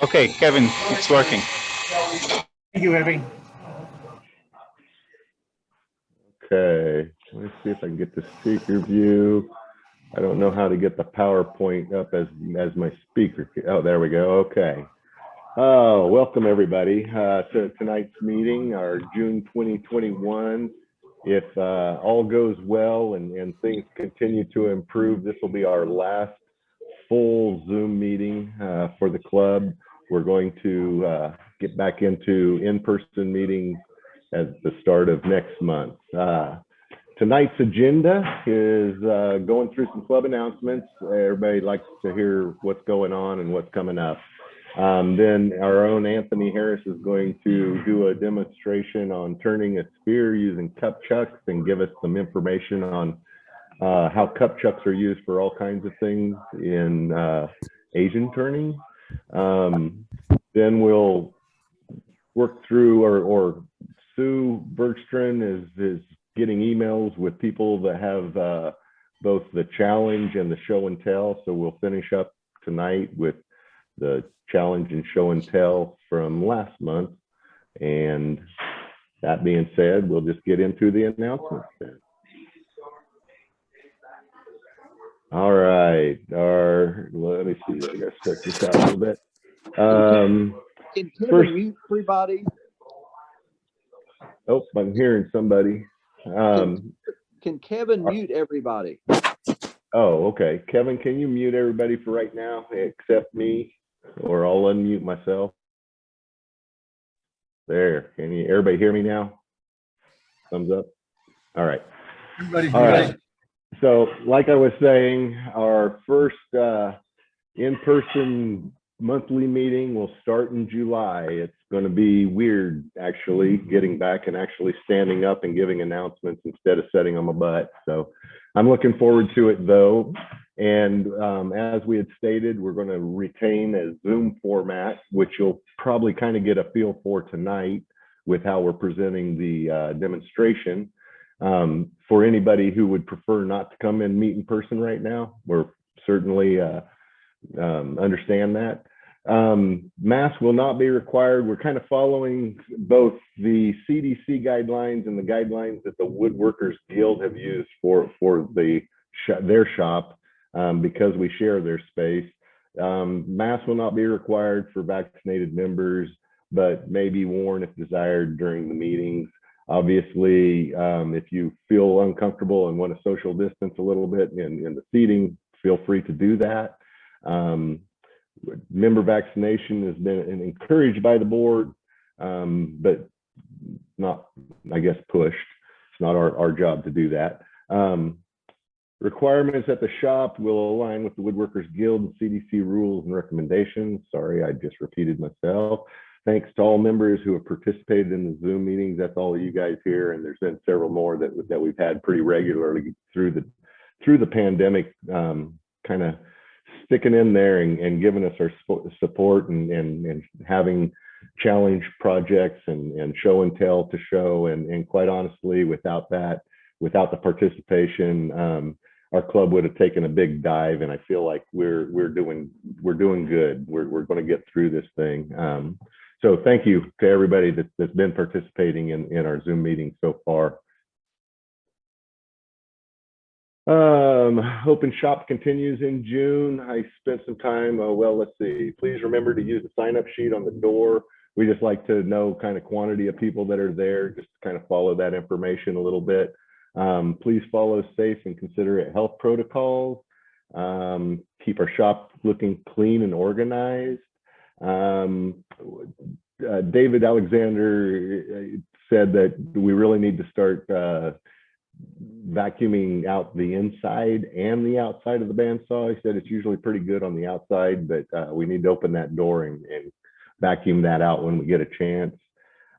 Okay, Kevin, it's working. Thank you, Evie. Okay, let me see if I can get the speaker view. I don't know how to get the PowerPoint up as my speaker. Oh, there we go. Okay. Oh, welcome everybody to tonight's meeting, our June 2021. If all goes well and things continue to improve, this will be our last full Zoom meeting for the club. We're going to get back into in-person meetings at the start of next month. Tonight's agenda is going through some club announcements. Everybody likes to hear what's going on and what's coming up. Then our own Anthony Harris is going to do a demonstration on turning a sphere using cup chucks and give us some information on how cup chucks are used for all kinds of things in Asian turning. Then we'll work through, or Sue Bergstrand is getting emails with people that have both the challenge and the show and tell. So we'll finish up tonight with the challenge and show and tell from last month. And that being said, we'll just get into the announcements then. All right, let me see, I gotta start this out a little bit. Can Kevin mute everybody? Oh, I'm hearing somebody. Can Kevin mute everybody? Oh, okay. Kevin, can you mute everybody for right now, except me, or I'll unmute myself? There, can you, everybody hear me now? Thumbs up. All right. All right. So like I was saying, our first in-person monthly meeting will start in July. It's going to be weird, actually, getting back and actually standing up and giving announcements instead of sitting on my butt. So I'm looking forward to it, though. And as we had stated, we're going to retain a Zoom format, which you'll probably kind of get a feel for tonight with how we're presenting the demonstration. For anybody who would prefer not to come and meet in person right now, we're certainly understand that. Masks will not be required. We're kind of following both the CDC guidelines and the guidelines that the Woodworkers Guild have used for their shop because we share their space. Masks will not be required for vaccinated members, but may be worn if desired during the meetings. Obviously, if you feel uncomfortable and want to social distance a little bit in the seating, feel free to do that. Member vaccination has been encouraged by the board, but not, I guess, pushed. It's not our job to do that. Requirements at the shop will align with the Woodworkers Guild and CDC rules and recommendations. Sorry, I just repeated myself. Thanks to all members who have participated in the Zoom meetings. That's all of you guys here, and there's been several more that we've had pretty regularly through the pandemic, kind of sticking in there and giving us our support and having challenge projects and show and tell to show. And quite honestly, without the participation, our club would have taken a big dive. And I feel like we're doing good. We're going to get through this thing. So thank you to everybody that's been participating in our Zoom meeting so far. Open shop continues in June. I spent some time, well, let's see. Please remember to use the sign-up sheet on the door. We just like to know kind of quantity of people that are there, just to kind of follow that information a little bit. Please follow safe and considerate health protocols. Keep our shop looking clean and organized. David Alexander said that we really need to start vacuuming out the inside and the outside of the bandsaw. He said it's usually pretty good on the outside, but we need to open that door and vacuum that out when we get a chance.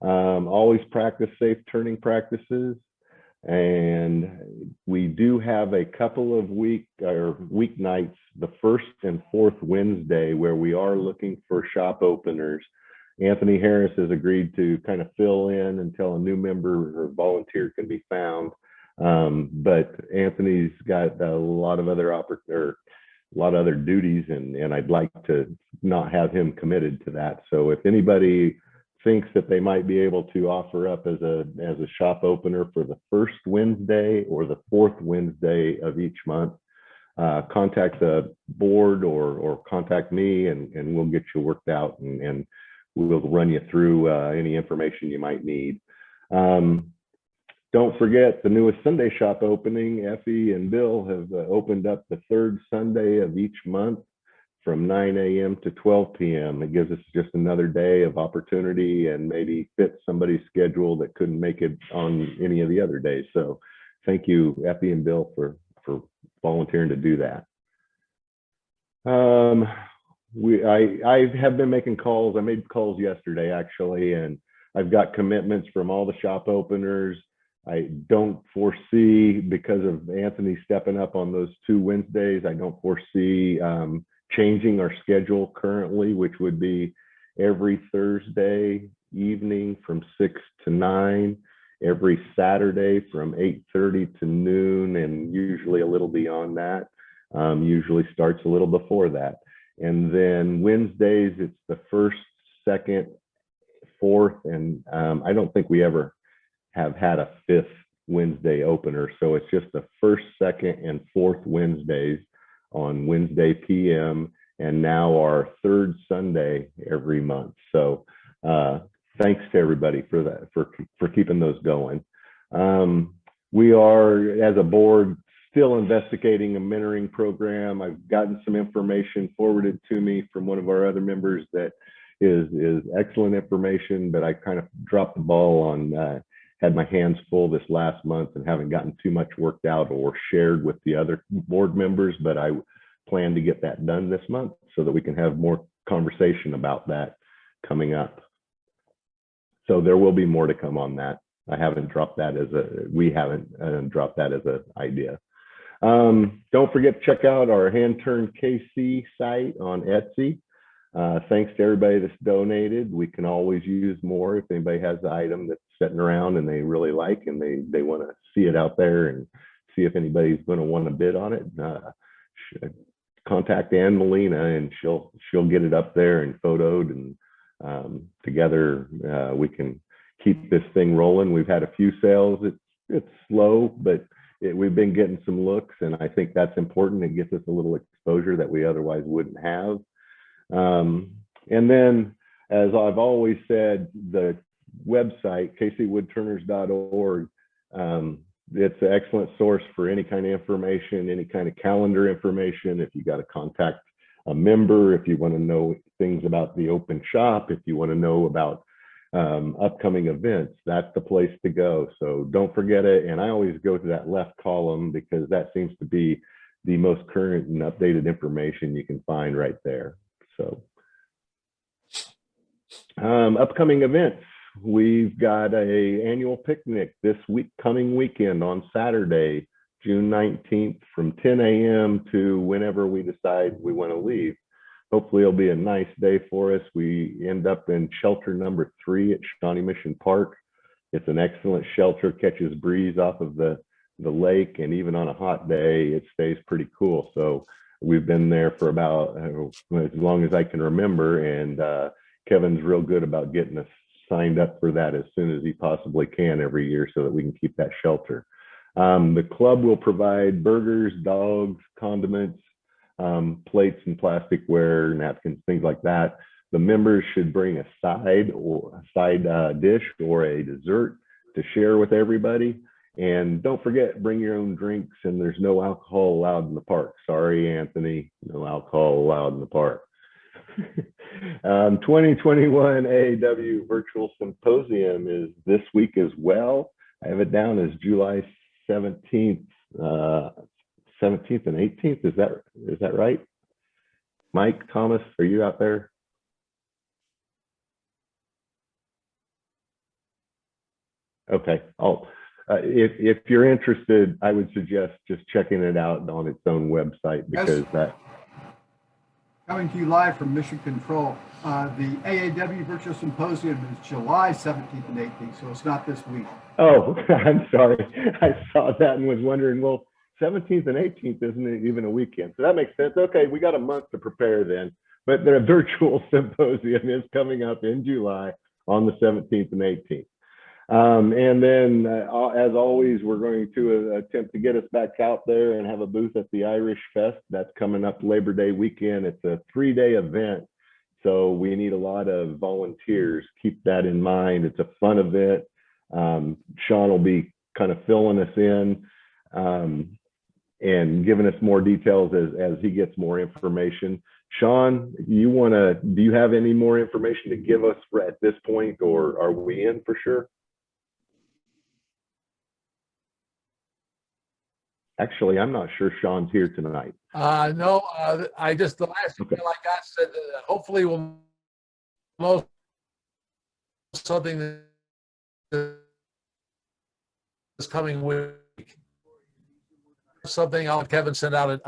Always practice safe turning practices. And we do have a couple of weeknights, the first and fourth Wednesday, where we are looking for shop openers. Anthony Harris has agreed to kind of fill in until a new member or volunteer can be found. But Anthony's got a lot of other lot of other duties, and I'd like to not have him committed to that. So if anybody thinks that they might be able to offer up as a shop opener for the first Wednesday or the fourth Wednesday of each month, contact the board or contact me, and we'll get you worked out, and we'll run you through any information you might need. Don't forget the newest Sunday shop opening. Effie and Bill have opened up the third Sunday of each month from 9 a.m. to 12 p.m. It gives us just another day of opportunity and maybe fit somebody's schedule that couldn't make it on any of the other days. So thank you, Effie and Bill, for volunteering to do that. I have been making calls. I made calls yesterday, actually, and I've got commitments from all the shop openers. I don't foresee, because of Anthony stepping up on those 2 Wednesdays, I don't foresee changing our schedule currently, which would be every Thursday evening from 6 to 9, every Saturday from 8:30 to noon, and usually a little beyond that. Usually starts a little before that. And then Wednesdays, it's the first, second, fourth, and I don't think we ever have had a 5th Wednesday opener. So it's just the first, second, and fourth Wednesdays on Wednesday PM, and now our 3rd Sunday every month. So thanks to everybody for that, for keeping those going. We are, as a board, still investigating a mentoring program. I've gotten some information forwarded to me from one of our other members that is excellent information, but I kind of dropped the ball on had my hands full this last month and haven't gotten too much worked out or shared with the other board members, but I plan to get that done this month so that we can have more conversation about that coming up. So there will be more to come on that. I haven't dropped that as we haven't dropped that as an idea. Don't forget to check out our Hand Turn KC site on Etsy. Thanks to everybody that's donated. We can always use more if anybody has an item that's sitting around and they really like, and they want to see it out there and see if anybody's going to want to bid on it. Contact Ann Molina, and she'll get it up there and photoed, and together we can keep this thing rolling. We've had a few sales. It's slow, but we've been getting some looks, and I think that's important. It gets us a little exposure that we otherwise wouldn't have. And then, as I've always said, the website, kcwoodturners.org, it's an excellent source for any kind of information, any kind of calendar information. If you got to contact a member, if you want to know things about the open shop, if you want to know about upcoming events, that's the place to go. So don't forget it. And I always go to that left column because that seems to be the most current and updated information you can find right there. So upcoming events. We've got an annual picnic this coming weekend on Saturday, June 19th from 10 a.m. to whenever we decide we want to leave. Hopefully it'll be a nice day for us. We end up in shelter number 3 at Shawnee Mission Park. It's an excellent shelter, catches breeze off of the lake, and even on a hot day, it stays pretty cool. So we've been there for about as long as I can remember, and Kevin's real good about getting us signed up for that as soon as he possibly can every year so that we can keep that shelter. The club will provide burgers, dogs, condiments, plates and plasticware, napkins, things like that. The members should bring a side dish or a dessert to share with everybody. And don't forget, bring your own drinks, and there's no alcohol allowed in the park. Sorry, Anthony, no alcohol allowed in the park. 2021 Aaw Virtual Symposium is this week as well. I have it down as July 17th, 17th and 18th. Is that right? Mike, Thomas, are you out there? Okay. If you're interested, I would suggest just checking it out on its own website, because that. Coming to you live from Mission Control. The Aaw Virtual Symposium is July 17th and 18th, so it's not this week. Oh, I'm sorry. I saw that and was wondering, well, 17th and 18th isn't even a weekend. So that makes sense. Okay, we got a month to prepare then. But the virtual symposium is coming up in July on the 17th and 18th. And then, as always, we're going to attempt to get us back out there and have a booth at the Irish Fest. That's coming up Labor Day weekend. It's a 3-day event, so we need a lot of volunteers. Keep that in mind. It's a fun event. Sean will be kind of filling us in and giving us more details as he gets more information. Sean, do you have any more information to give us at this point, or are we in for sure? Actually, I'm not sure Sean's here tonight. No, the last email I got said that hopefully we'll know something this coming week. Something Kevin sent out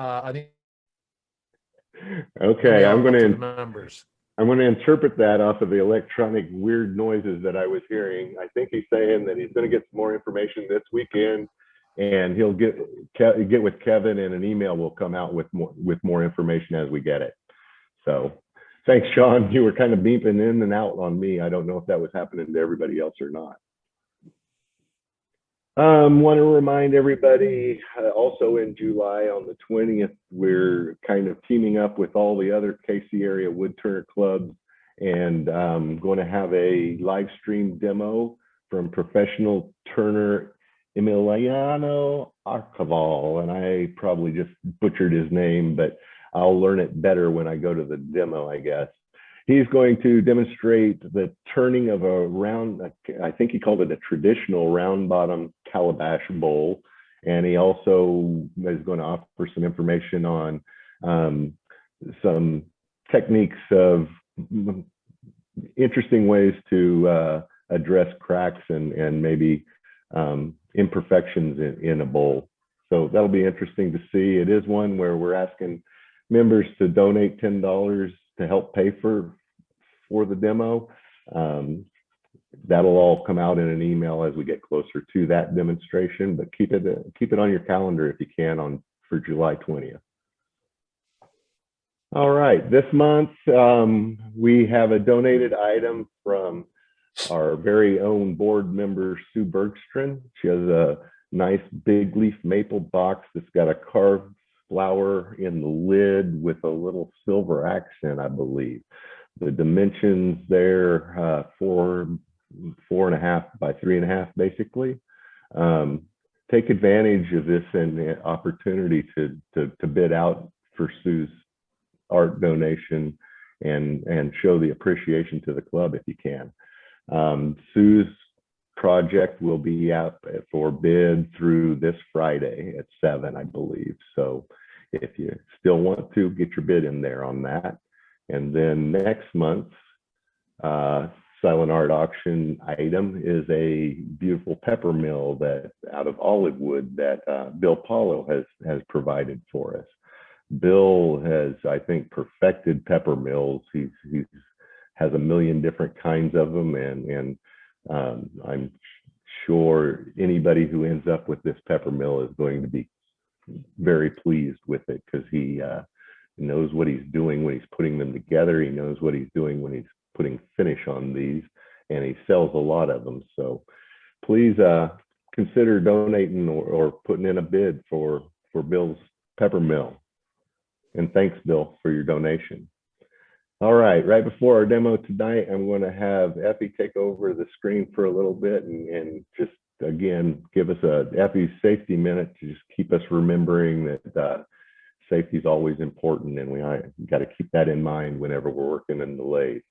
Okay, I'm going to members. I'm going to interpret that off of the electronic weird noises that I was hearing. I think he's saying that he's going to get some more information this weekend, and he'll get with Kevin, and an email will come out with more information as we get it. So thanks, Sean. You were kind of beeping in and out on me. I don't know if that was happening to everybody else or not. Want to remind everybody also in July on the 20th, we're kind of teaming up with all the other KC area woodturner clubs, and going to have a live stream demo from professional turner Emiliano Archival, and I probably just butchered his name, but I'll learn it better when I go to the demo, I guess. He's going to demonstrate the turning of a round, I think he called it a traditional round bottom calabash bowl. And he also is going to offer some information on some techniques of interesting ways to address cracks and maybe imperfections in a bowl. So that'll be interesting to see. It is one where we're asking members to donate $10 to help pay for the demo. That'll all come out in an email as we get closer to that demonstration, but keep it on your calendar if you can for July 20th. All right, this month we have a donated item from our very own board member, Sue Bergstrom. She has a nice big leaf maple box that's got a carved flower in the lid with a little silver accent, I believe. The dimensions there, 4.5 by 3.5, basically. Take advantage of this and the opportunity to bid out for Sue's art donation and show the appreciation to the club if you can. Sue's project will be out for bid through this Friday at 7, I believe. So if you still want to, get your bid in there on that. And then next month's silent art auction item is a beautiful pepper mill that out of olive wood that Bill Paulo has provided for us. Bill has, I think, perfected pepper mills. He has a million different kinds of them, and I'm sure anybody who ends up with this pepper mill is going to be very pleased with it, because he knows what he's doing when he's putting them together. He knows what he's doing when he's putting finish on these, and he sells a lot of them. So please consider donating or putting in a bid for Bill's pepper mill. And thanks, Bill, for your donation. All right, right before our demo tonight, I'm going to have Effie take over the screen for a little bit and just, again, give us Effie's safety minute to just keep us remembering that safety is always important, and we got to keep that in mind whenever we're working in the lathe.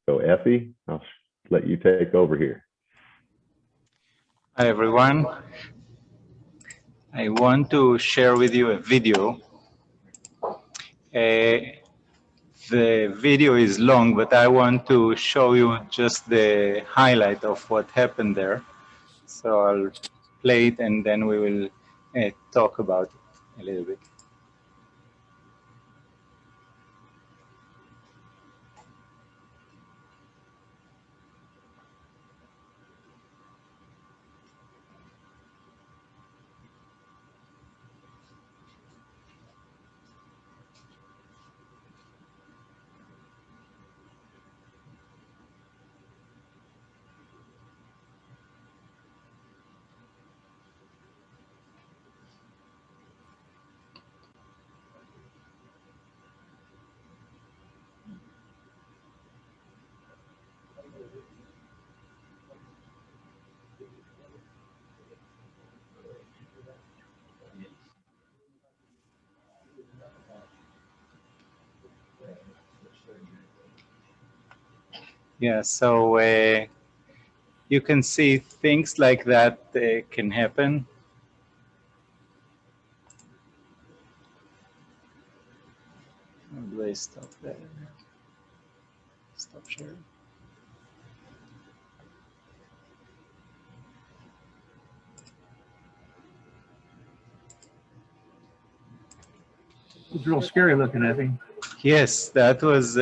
So Effie, I'll let you take over here. Hi, everyone. I want to share with you a video. The video is long, but I want to show you just the highlight of what happened there. So I'll play it, and then we will talk about it a little bit. Yeah, so you can see things like that can happen. How do I stop there? Stop sharing. It's real scary looking, I think. Yes, that was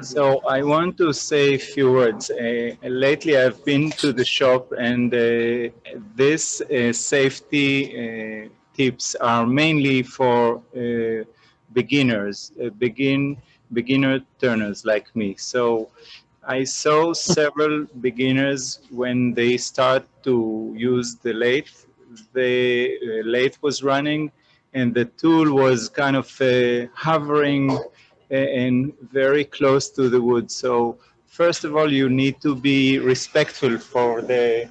so I want to say a few words. Lately, I've been to the shop, and this safety tips are mainly for beginners, beginner turners like me. So I saw several beginners when they start to use the lathe. The lathe was running, and the tool was kind of hovering and very close to the wood. So first of all, you need to be respectful for the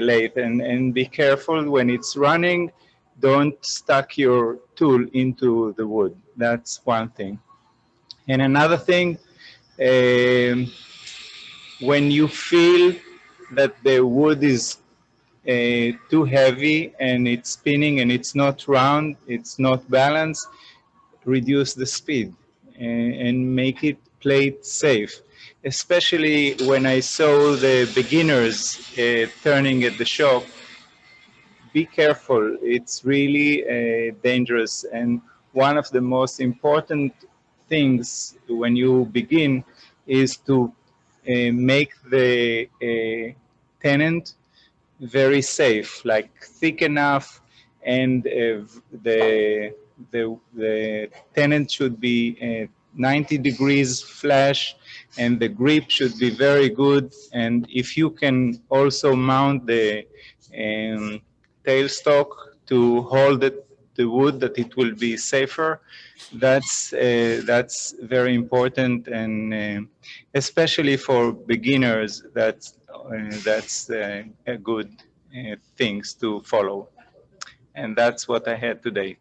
lathe, and be careful when it's running. Don't stuck your tool into the wood. That's one thing. And another thing, when you feel that the wood is too heavy and it's spinning and it's not round, it's not balanced, reduce the speed and make it play it safe. Especially when I saw the beginners turning at the shop, be careful. It's really dangerous. And one of the most important things when you begin is to make the tenant very safe, like thick enough, and the tenant should be 90 degrees flash, and the grip should be very good. And if you can also mount the tailstock to hold the wood, that it will be safer. That's very important, and especially for beginners, that's a good things to follow. And that's what I had today.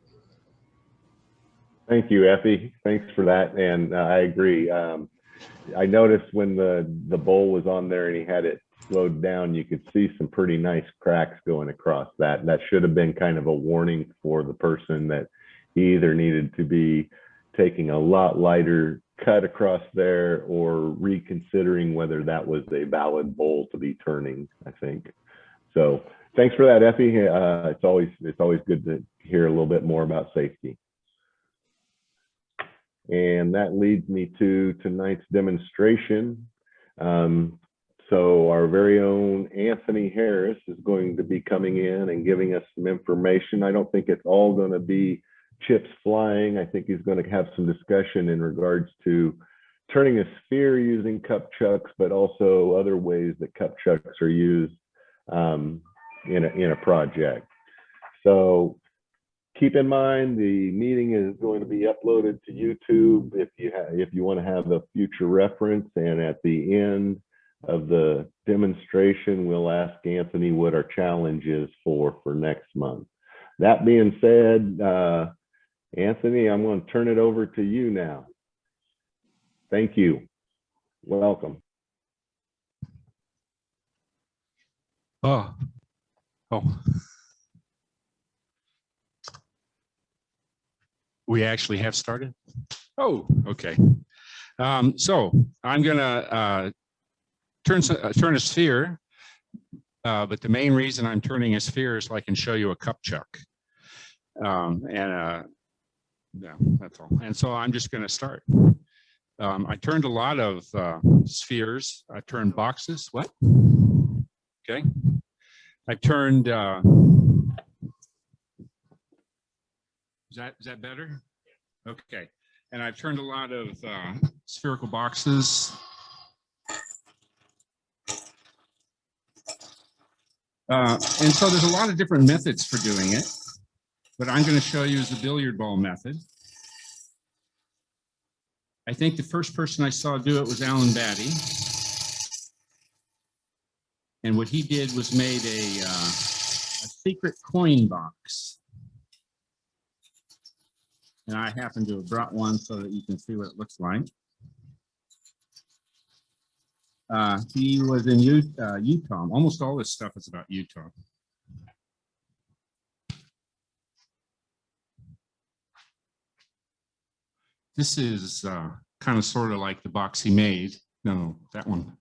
Thank you, Effie. Thanks for that. And I agree. I noticed when the bowl was on there and he had it slowed down, you could see some pretty nice cracks going across that. That should have been kind of a warning for the person that he either needed to be taking a lot lighter cut across there or reconsidering whether that was a valid bowl to be turning, I think. So thanks for that, Effie. It's always good to hear a little bit more about safety. And that leads me to tonight's demonstration. So our very own Anthony Harris is going to be coming in and giving us some information. I don't think it's all going to be chips flying. I think he's going to have some discussion in regards to turning a sphere using cup chucks, but also other ways that cup chucks are used in a project. So keep in mind, the meeting is going to be uploaded to YouTube if you want to have a future reference. And at the end of the demonstration, we'll ask Anthony what our challenge is for next month. That being said, Anthony, I'm going to turn it over to you now. Thank you. Welcome. Oh. We actually have started? Oh, okay. So I'm gonna turn a sphere, but the main reason I'm turning a sphere is so I can show you a cup chuck. Yeah, that's all. And so I'm just gonna start. I turned a lot of spheres. I turned boxes. What? Okay. I've turned. Is that better? Okay. And I've turned a lot of spherical boxes. And so there's a lot of different methods for doing it, but I'm going to show you is the billiard ball method. I think the first person I saw do it was Alan Batty. And what he did was made a secret coin box. And I happen to have brought one so that you can see what it looks like. He was in Utah. Almost all this stuff is about Utah. This is kind of sort of like the box he made. No, that one.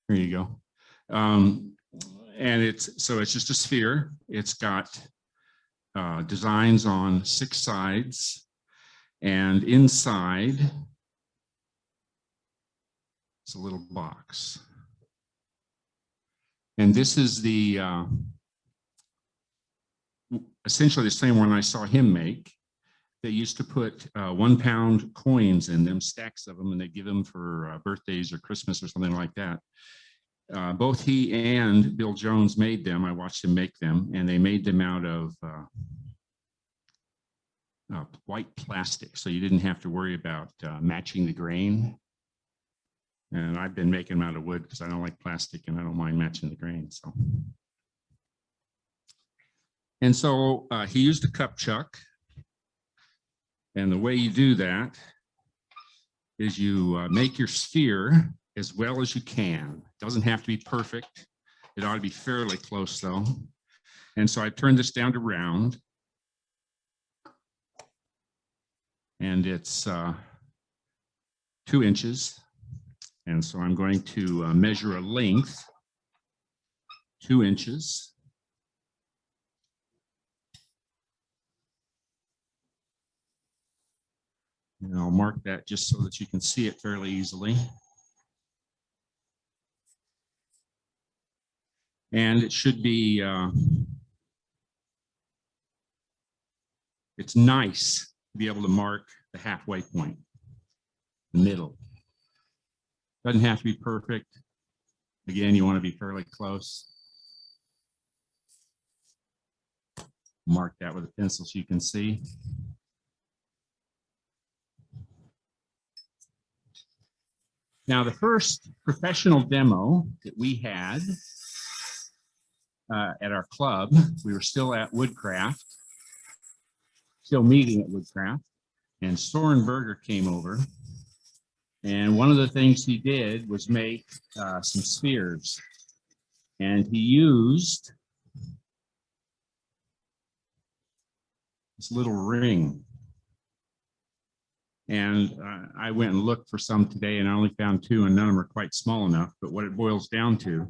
Here you go. And it's just a sphere. It's got designs on 6 sides, and inside it's a little box. And this is the essentially the same one I saw him make. They used to put 1 pound coins in them, stacks of them, and they give them for birthdays or Christmas or something like that. Both he and Bill Jones made them. I watched him make them, and they made them out of white plastic, so you didn't have to worry about matching the grain. And I've been making them out of wood because I don't like plastic and I don't mind matching the grain. So he used a cup chuck. And the way you do that is you make your sphere as well as you can. It doesn't have to be perfect. It ought to be fairly close though. And so I turned this down to round. And it's 2 inches. And so I'm going to measure a length, 2 inches. And I'll mark that just so that you can see it fairly easily. And it should be, it's nice to be able to mark the halfway point, the middle. Doesn't have to be perfect. Again, you want to be fairly close. Mark that with a pencil so you can see. Now, the first professional demo that we had at our club, we were still at Woodcraft, still meeting at Woodcraft, and Soren Berger came over. And one of the things he did was make some spheres. And he used this little ring. And I went and looked for some today, and I only found 2, and none of them are quite small enough. But what it boils down to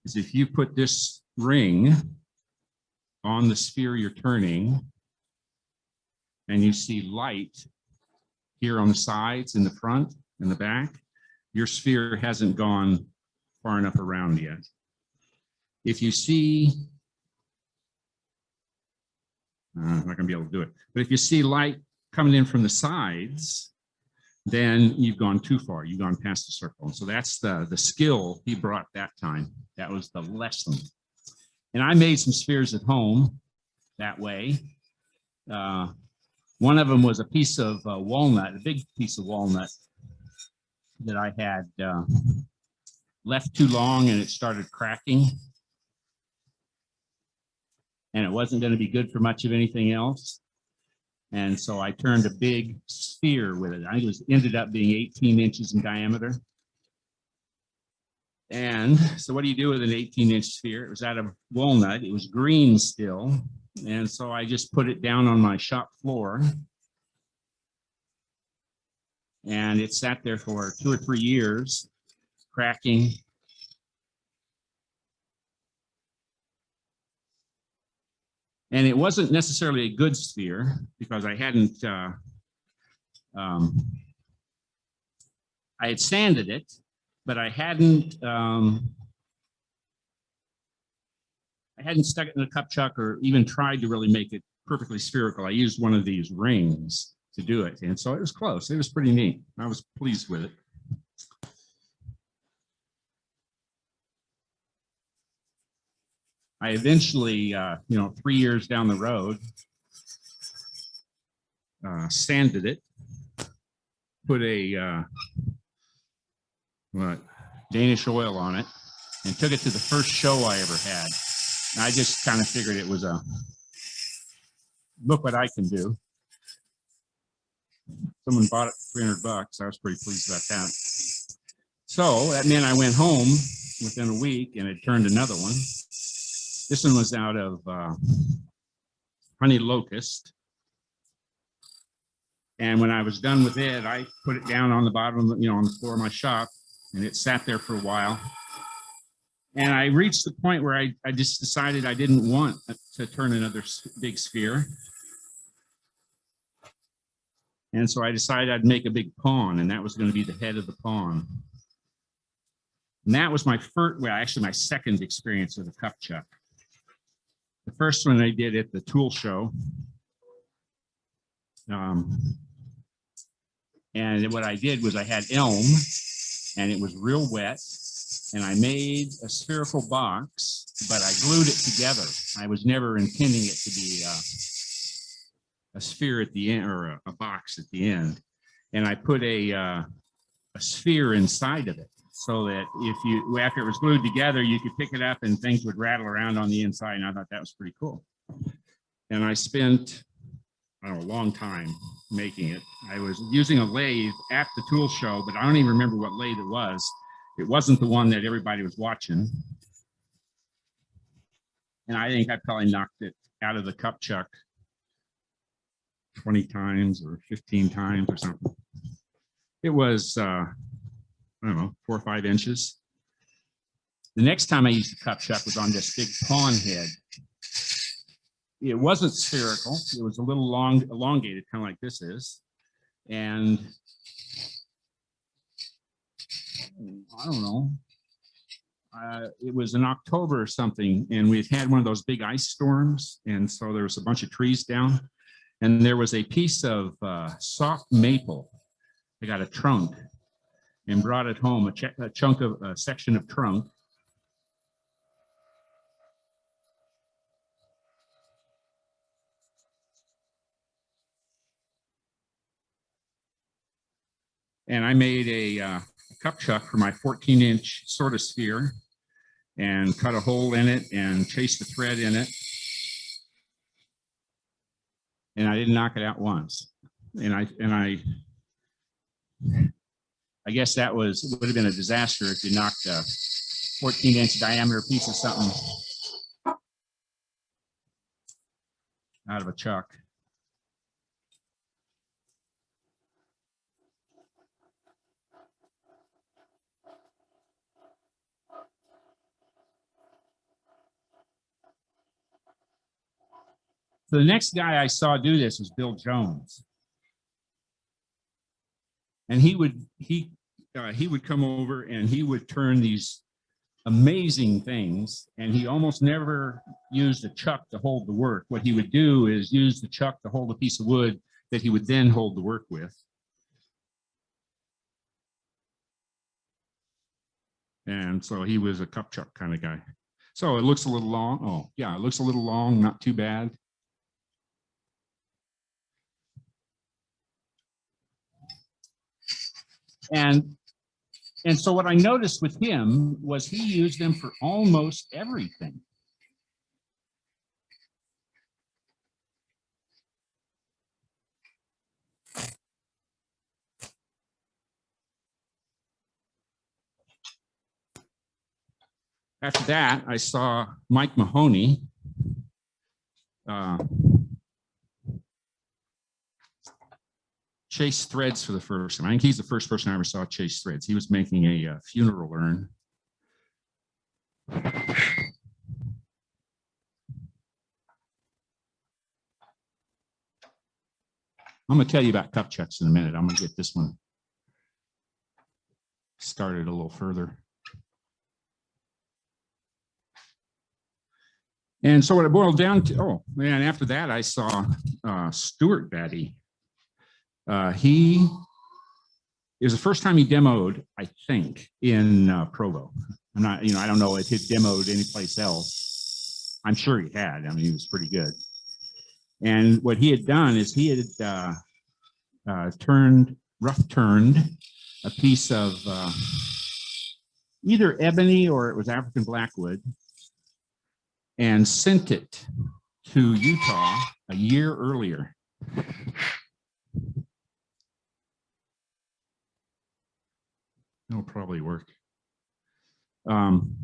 is if you put this ring on the sphere you're turning, and you see light here on the sides, in the front, in the back, your sphere hasn't gone far enough around yet. If you see, I'm not going to be able to do it, but if you see light coming in from the sides, then you've gone too far. You've gone past the circle. And so that's the skill he brought that time. That was the lesson. And I made some spheres at home that way. One of them was a piece of walnut, a big piece of walnut that I had left too long, and it started cracking. And it wasn't going to be good for much of anything else. And so I turned a big sphere with it. I think it ended up being 18 inches in diameter. And so what do you do with an 18-inch sphere? It was out of walnut. It was green still. And so I just put it down on my shop floor. And it sat there for 2 or 3 years, cracking. And it wasn't necessarily a good sphere because I hadn't, I had sanded it, but I hadn't stuck it in a cup chuck or even tried to really make it perfectly spherical. I used one of these rings to do it. And so it was close. It was pretty neat. I was pleased with it. I eventually, 3 years down the road, sanded it, put a Danish oil on it, and took it to the first show I ever had. And I just kind of figured it was look what I can do. Someone bought it for $300. I was pretty pleased about that. So that meant I went home within a week and it turned another one. This one was out of honey locust. And when I was done with it, I put it down on the bottom, you know, on the floor of my shop, and it sat there for a while. And I reached the point where I just decided I didn't want to turn another big sphere. And so I decided I'd make a big pawn, and that was going to be the head of the pawn. And that was my first, well, actually my second experience with a cup chuck. The first one I did at the tool show. And what I did was I had elm, and it was real wet, and I made a spherical box, but I glued it together. I was never intending it to be a sphere at the end, or a box at the end. And I put a sphere inside of it, so that if you, after it was glued together, you could pick it up and things would rattle around on the inside. And I thought that was pretty cool. And I spent, I don't know, a long time making it. I was using a lathe at the tool show, but I don't even remember what lathe it was. It wasn't the one that everybody was watching. And I think I probably knocked it out of the cup chuck 20 times or 15 times or something. It was, I don't know, 4 or 5 inches. The next time I used the cup chuck was on this big pawn head. It wasn't spherical. It was a little elongated, kind of like this is. And I don't know. It was in October or something, and we had one of those big ice storms. And so there was a bunch of trees down, and there was a piece of soft maple. I got a trunk and brought it home, a section of trunk. And I made a cup chuck for my 14-inch sort of sphere, and cut a hole in it and chased the thread in it. And I didn't knock it out once. And I guess that would have been a disaster if you knocked a 14-inch diameter piece of something out of a chuck. So the next guy I saw do this was Bill Jones. And he would come over and he would turn these amazing things, and he almost never used a chuck to hold the work. What he would do is use the chuck to hold a piece of wood that he would then hold the work with. And so he was a cup chuck kind of guy. So it looks a little long. Oh, yeah, it looks a little long, not too bad. And so what I noticed with him was he used them for almost everything. After that, I saw Mike Mahoney chase threads for the first time. I think he's the first person I ever saw chase threads. He was making a funeral urn. I'm going to tell you about cup chucks in a minute. I'm going to get this one started a little further. And so what it boiled down to, oh man, after that I saw Stuart Batty. He is the first time he demoed, I think, in Provo. I'm not, I don't know if he'd demoed anyplace else. I'm sure he had. I mean, he was pretty good. And what he had done is he had rough turned a piece of either ebony or it was African blackwood, and sent it to Utah a year earlier. It'll probably work. And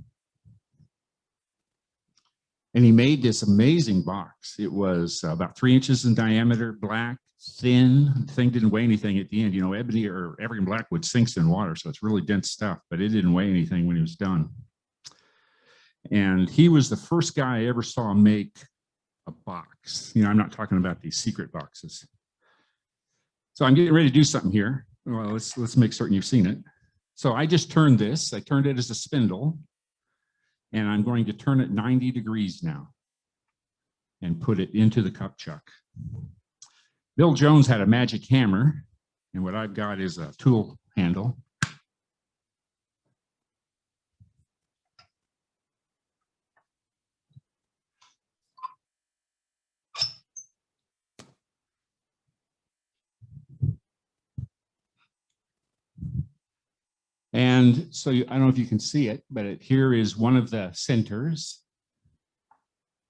he made this amazing box. It was about 3 inches in diameter, black, thin. The thing didn't weigh anything at the end. You know, ebony or African blackwood sinks in water, so it's really dense stuff, but it didn't weigh anything when he was done. And he was the first guy I ever saw make a box. You know, I'm not talking about these secret boxes. So I'm getting ready to do something here. Well, let's make certain you've seen it. So I just turned this. I turned it as a spindle. And I'm going to turn it 90 degrees now and put it into the cup chuck. Bill Jones had a magic hammer, and what I've got is a tool handle. And so I don't know if you can see it, but here is one of the centers.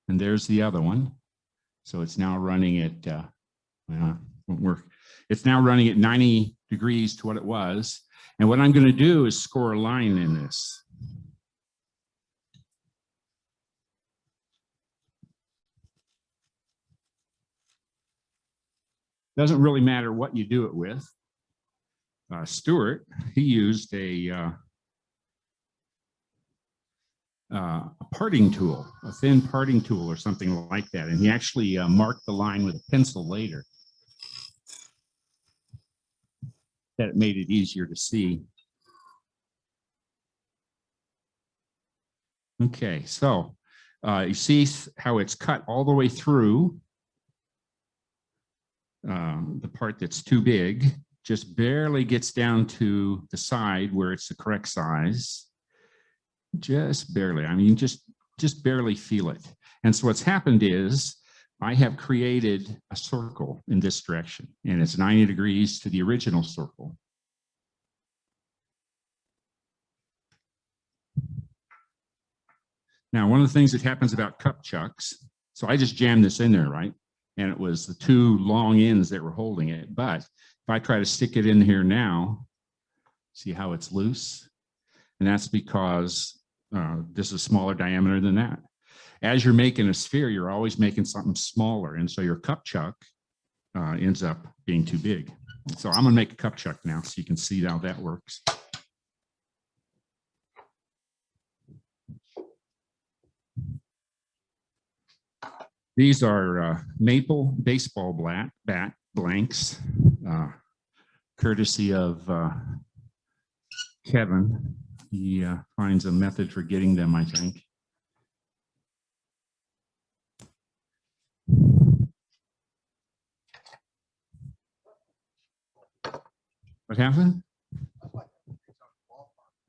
And there's the other one. So it's now running at, won't work. It's now running at 90 degrees to what it was. And what I'm going to do is score a line in this. Doesn't really matter what you do it with. Stuart, he used a parting tool, a thin parting tool or something like that. And he actually marked the line with a pencil later. That made it easier to see. Okay, so you see how it's cut all the way through the part that's too big. Just barely gets down to the side where it's the correct size. Just barely, I mean, just barely feel it. And so what's happened is I have created a circle in this direction, and it's 90 degrees to the original circle. Now, one of the things that happens about cup chucks, so I just jammed this in there, right? And it was the two long ends that were holding it. But if I try to stick it in here now, see how it's loose? And that's because this is smaller diameter than that. As you're making a sphere, you're always making something smaller. And so your cup chuck ends up being too big. So I'm gonna make a cup chuck now so you can see how that works. These are maple baseball bat blanks, courtesy of Kevin. He finds a method for getting them, I think. What happened?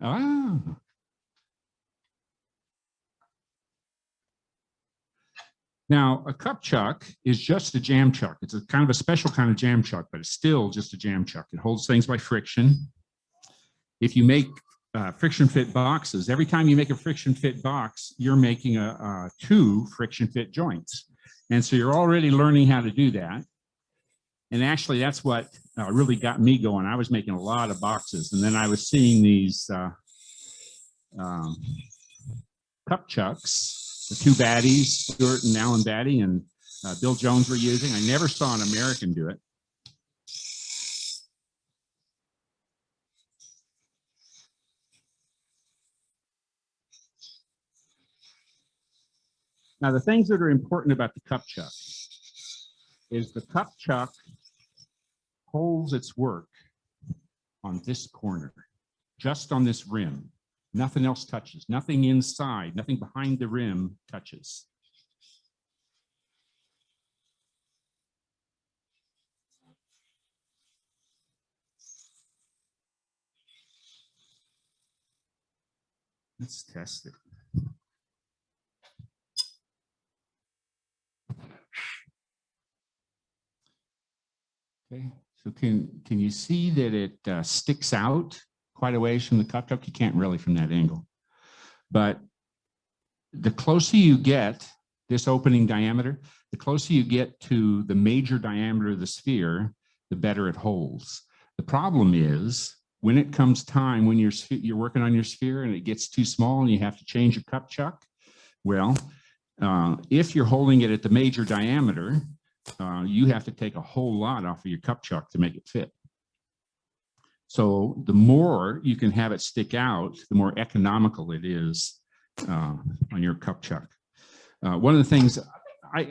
Ah. Now, a cup chuck is just a jam chuck. It's a kind of a special kind of jam chuck, but it's still just a jam chuck. It holds things by friction. If you make friction fit boxes, every time you make a friction fit box, you're making two friction fit joints. And so you're already learning how to do that. And actually, that's what really got me going. I was making a lot of boxes, and then I was seeing these cup chucks. The two baddies, Stuart and Alan Batty and Bill Jones were using. I never saw an American do it. Now, the things that are important about the cup chuck is the cup chuck holds its work on this corner, just on this rim. Nothing else touches, nothing inside, nothing behind the rim touches. Let's test it. Okay, so can you see that it sticks out quite a ways from the cup chuck? You can't really from that angle. But the closer you get this opening diameter, the closer you get to the major diameter of the sphere, the better it holds. The problem is when it comes time when you're working on your sphere and it gets too small and you have to change your cup chuck, well, if you're holding it at the major diameter, you have to take a whole lot off of your cup chuck to make it fit. So the more you can have it stick out, the more economical it is on your cup chuck. One of the things, I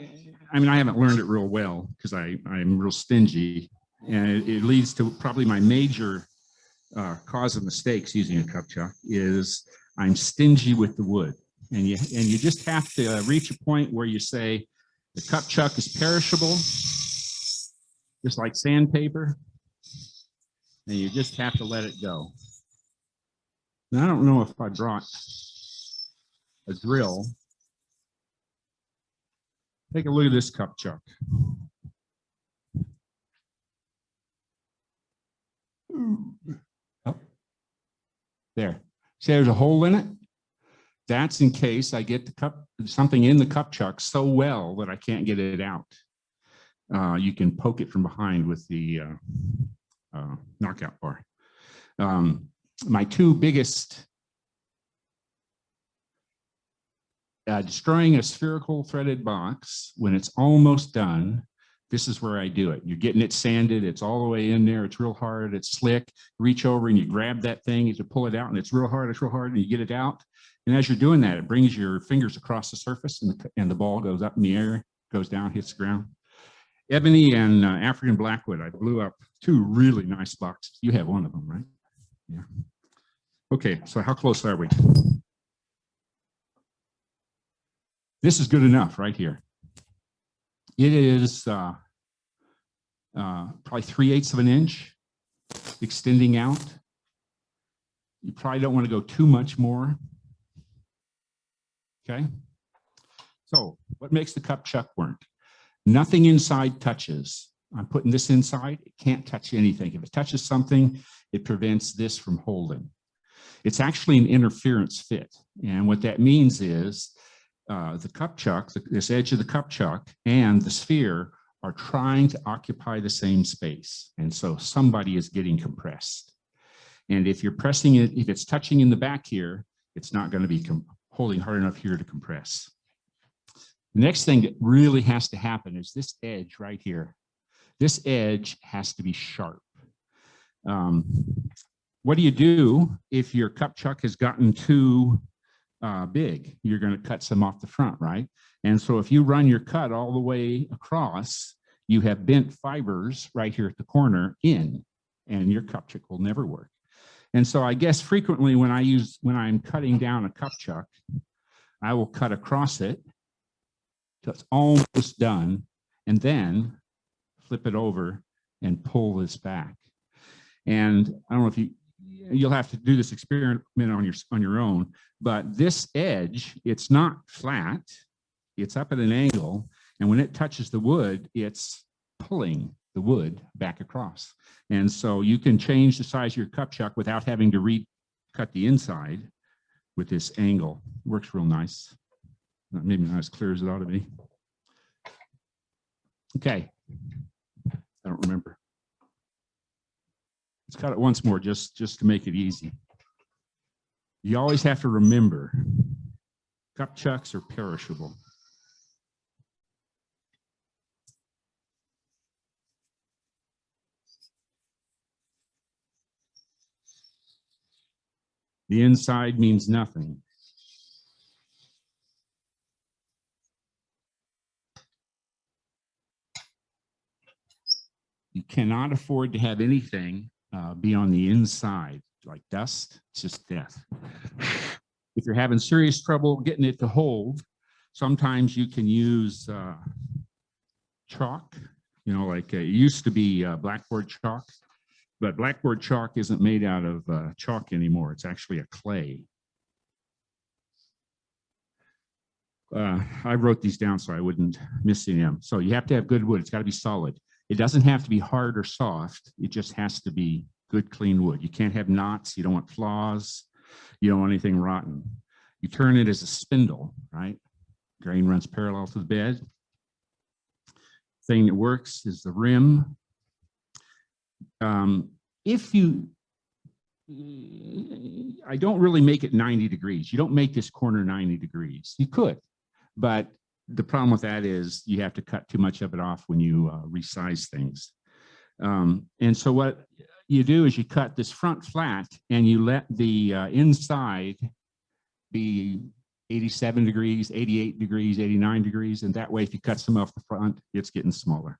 mean, I haven't learned it real well because I'm real stingy, and it leads to probably my major cause of mistakes using a cup chuck is I'm stingy with the wood. And you just have to reach a point where you say the cup chuck is perishable, just like sandpaper, and you just have to let it go. Now, I don't know if I brought a drill. Take a look at this cup chuck. Oh, there. See, there's a hole in it. That's in case I get something in the cup chuck so well that I can't get it out. You can poke it from behind with the knockout bar. My two biggest, destroying a spherical threaded box when it's almost done, this is where I do it. You're getting it sanded, it's all the way in there, it's real hard, it's slick. Reach over and you grab that thing, you pull it out and it's real hard, and you get it out. And as you're doing that, it brings your fingers across the surface and the ball goes up in the air, goes down, hits the ground. Ebony and African Blackwood, I blew up two really nice boxes. You have one of them, right? Yeah. Okay, so how close are we? This is good enough right here. It is probably 3/8 of an inch extending out. You probably don't want to go too much more. Okay. So what makes the cup chuck work? Nothing inside touches. I'm putting this inside. It can't touch anything. If it touches something, it prevents this from holding. It's actually an interference fit. And what that means is the cup chuck, this edge of the cup chuck and the sphere are trying to occupy the same space. And so somebody is getting compressed. And if you're pressing it, if it's touching in the back here, it's not going to be holding hard enough here to compress. The next thing that really has to happen is this edge right here. This edge has to be sharp. What do you do if your cup chuck has gotten too big? You're going to cut some off the front, right? And so if you run your cut all the way across, you have bent fibers right here at the corner in, and your cup chuck will never work. And so I guess frequently when I'm cutting down a cup chuck, I will cut across it till it's almost done, and then flip it over and pull this back. And I don't know if you'll have to do this experiment on your own, but this edge, it's not flat, it's up at an angle, and when it touches the wood, it's pulling the wood back across. And so you can change the size of your cup chuck without having to recut the inside with this angle. Works real nice. Maybe not as clear as it ought to be. Okay. I don't remember. Let's cut it once more just to make it easy. You always have to remember, cup chucks are perishable. The inside means nothing. You cannot afford to have anything be on the inside, like dust. It's just death. If you're having serious trouble getting it to hold, sometimes you can use chalk, you know, like it used to be blackboard chalk. But blackboard chalk isn't made out of chalk anymore. It's actually a clay. I wrote these down so I wouldn't miss them. So you have to have good wood. It's got to be solid. It doesn't have to be hard or soft. It just has to be good, clean wood. You can't have knots. You don't want flaws. You don't want anything rotten. You turn it as a spindle, right? grain runs parallel to the bed. Thing that works is the rim. If you, I don't really make it 90 degrees. You don't make this corner 90 degrees. You could, but the problem with that is you have to cut too much of it off when you resize things. And so what you do is you cut this front flat and you let the inside be 87 degrees, 88 degrees, 89 degrees. And that way, if you cut some off the front, it's getting smaller.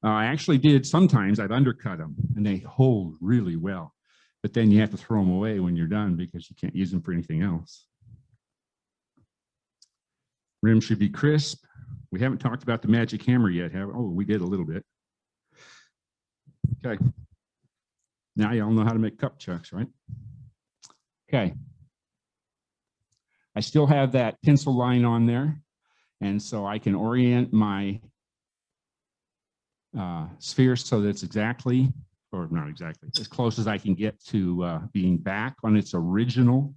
I actually did, sometimes I've undercut them and they hold really well, but then you have to throw them away when you're done because you can't use them for anything else. Rim should be crisp. We haven't talked about the magic hammer yet, have we? Oh, we did a little bit. Okay. Now y'all know how to make cup chucks, right? Okay. I still have that pencil line on there, and so I can orient my sphere so that it's exactly, or not exactly, as close as I can get to being back on its original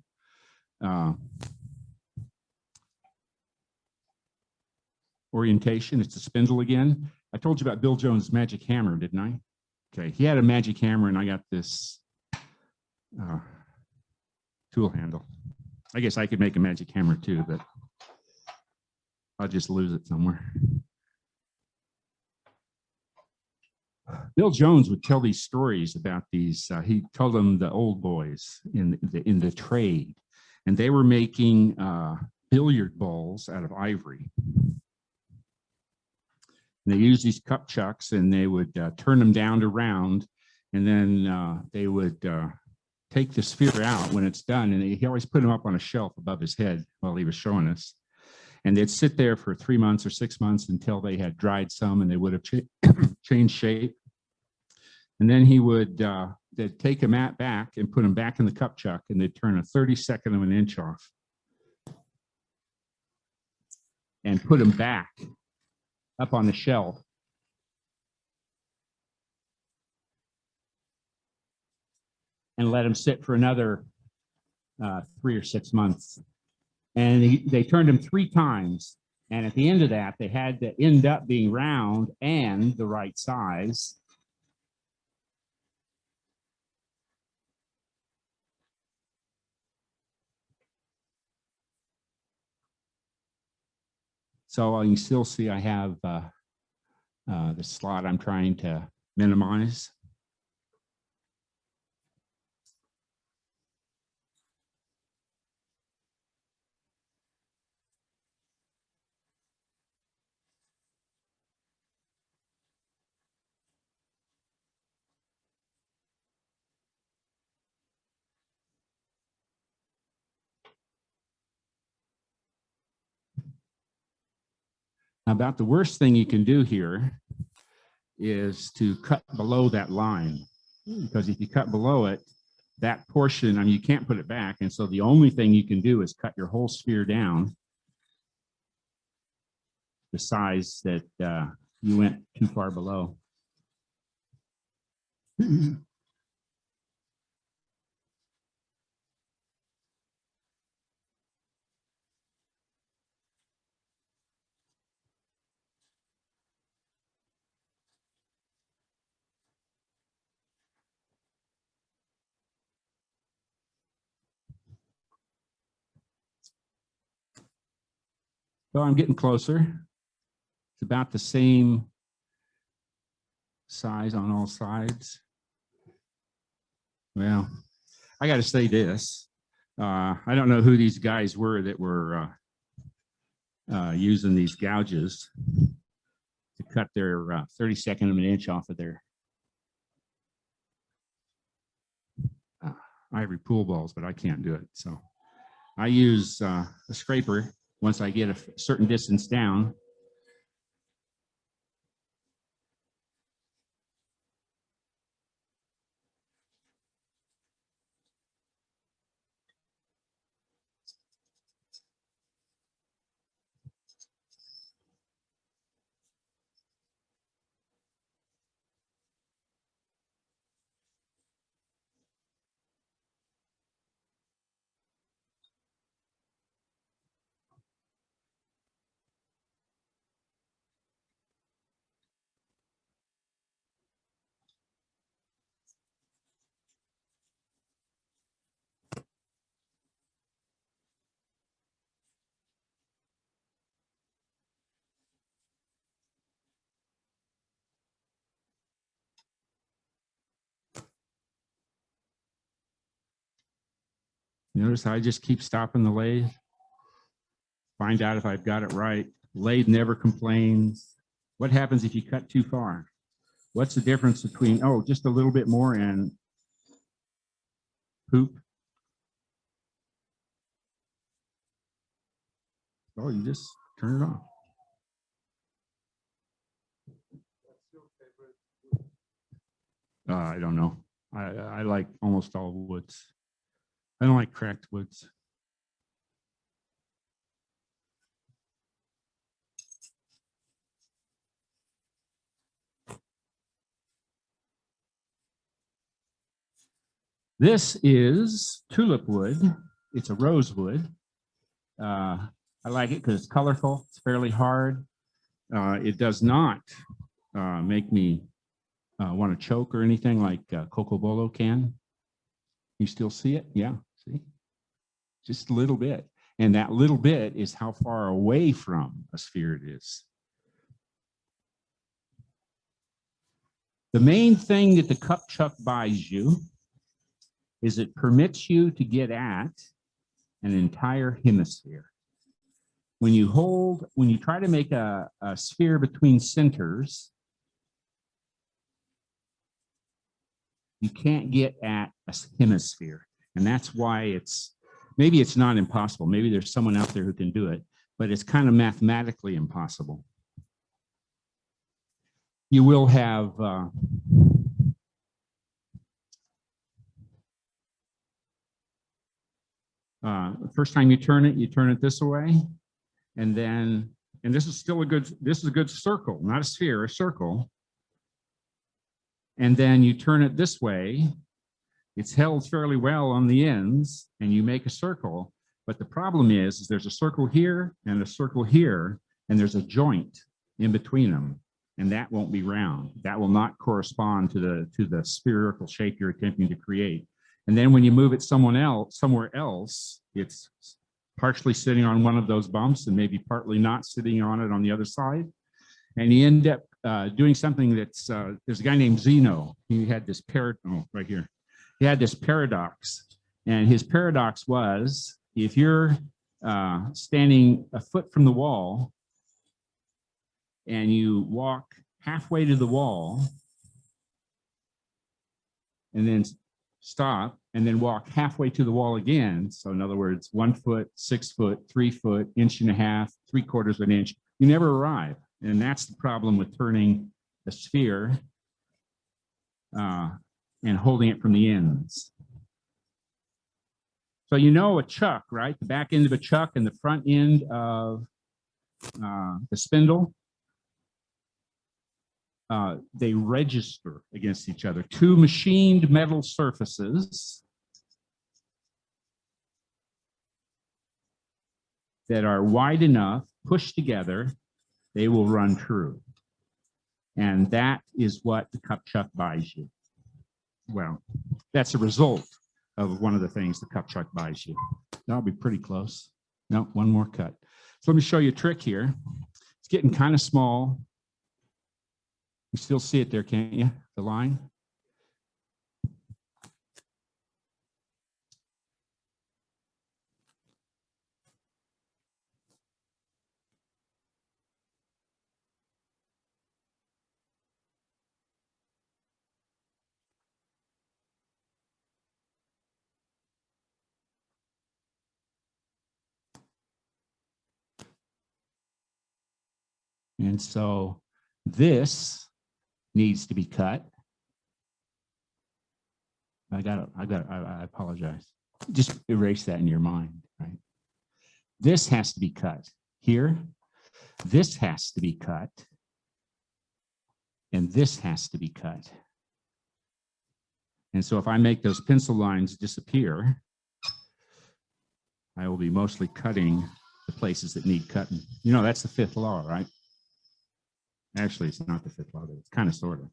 orientation. It's a spindle again. I told you about Bill Jones' magic hammer, didn't I? Okay, he had a magic hammer and I got this tool handle. I guess I could make a magic hammer too, but I'll just lose it somewhere. Bill Jones would tell these stories about these. He told them the old boys in the trade, and they were making billiard balls out of ivory. And they used these cup chucks, and they would turn them down to round, and then they would take the sphere out when it's done, and he always put them up on a shelf above his head while he was showing us. And they'd sit there for 3 months or 6 months until they had dried some, and they would have changed shape. And then he would they'd take them back and put them back in the cup chuck, and they'd turn a 32nd of an inch off and put them back up on the shelf. And let them sit for another 3 or 6 months. And they turned them 3 times. And at the end of that, they had to end up being round and the right size. So you can still see I have the slot I'm trying to minimize. About the worst thing you can do here is to cut below that line, because if you cut below it, that portion, I mean, you can't put it back. And so the only thing you can do is cut your whole sphere down the size that you went too far below. So I'm getting closer. It's about the same size on all sides. Well, I got to say this. I don't know who these guys were that were using these gouges to cut their 32nd of an inch off of their ivory pool balls, but I can't do it. So I use a scraper once I get a certain distance down. Notice I just keep stopping the lathe. Find out if I've got it right. Lathe never complains. What happens if you cut too far? What's the difference between, oh, just a little bit more and poop? Oh, you just turn it off. I don't know. I like almost all woods. I don't like cracked woods. This is tulip wood. It's a rosewood. I like it because it's colorful. It's fairly hard. It does not make me want to choke or anything like Cocobolo can. You still see it? Yeah, see? Just a little bit. And that little bit is how far away from a sphere it is. The main thing that the cup chuck buys you is it permits you to get at an entire hemisphere. When you try to make a sphere between centers, you can't get at a hemisphere. And that's why maybe it's not impossible. Maybe there's someone out there who can do it, but it's kind of mathematically impossible. You will have the first time you turn it this way, and this is still a good circle, not a sphere, a circle. And then you turn it this way. It's held fairly well on the ends, and you make a circle. But the problem is there's a circle here and a circle here, and there's a joint in between them, and that won't be round. That will not correspond to the spherical shape you're attempting to create. And then when you move it somewhere else, it's partially sitting on one of those bumps and maybe partly not sitting on it on the other side. And you end up doing something that's, there's a guy named Zeno. He had this right here. He had this paradox. And his paradox was, if you're standing a foot from the wall and you walk halfway to the wall and then stop and then walk halfway to the wall again. So in other words, 1 foot, 6 foot, 3 foot, 1.5 inches, 3/4 of an inch, you never arrive. And that's the problem with turning a sphere and holding it from the ends. So you know a chuck, right? The back end of a chuck and the front end of the spindle, they register against each other. Two machined metal surfaces that are wide enough, pushed together, they will run true. And that is what the cup chuck buys you. Well, that's a result of one of the things the cup chuck buys you. That'll be pretty close. No, one more cut. So let me show you a trick here. It's getting kind of small. You still see it there, can't you? The line. And so this needs to be cut. I apologize. Just erase that in your mind, right? This has to be cut here. This has to be cut. And this has to be cut. And so if I make those pencil lines disappear, I will be mostly cutting the places that need cutting. You know, that's the fifth law, right? Actually, it's not the fifth law, but it's kind of sort of.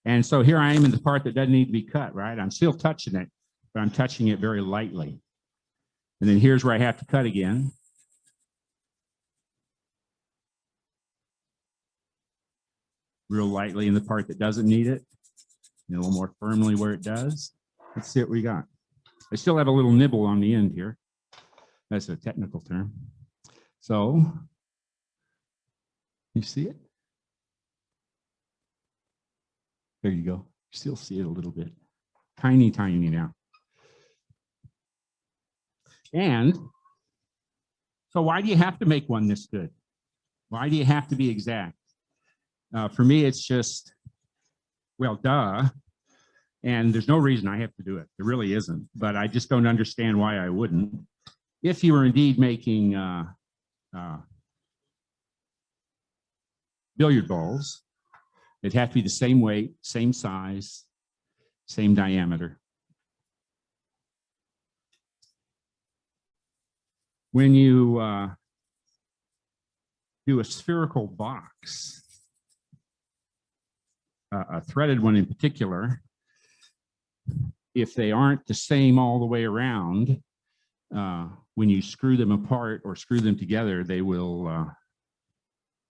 And so here I am in the part that doesn't need to be cut, right? I'm still touching it, but I'm touching it very lightly. And then here's where I have to cut again. Real lightly in the part that doesn't need it, and a little more firmly where it does. let's see what we got. I still have a little nibble on the end here. That's a technical term. So, you see it? There you go. You still see it a little bit. Tiny, tiny now. And so why do you have to make one this good? Why do you have to be exact? For me, it's just, well, duh. And there's no reason I have to do it. There really isn't. But I just don't understand why I wouldn't. If you were indeed making billiard balls, it'd have to be the same weight, same size, same diameter. When you do a spherical box, a threaded one in particular, if they aren't the same all the way around, when you screw them apart or screw them together, they will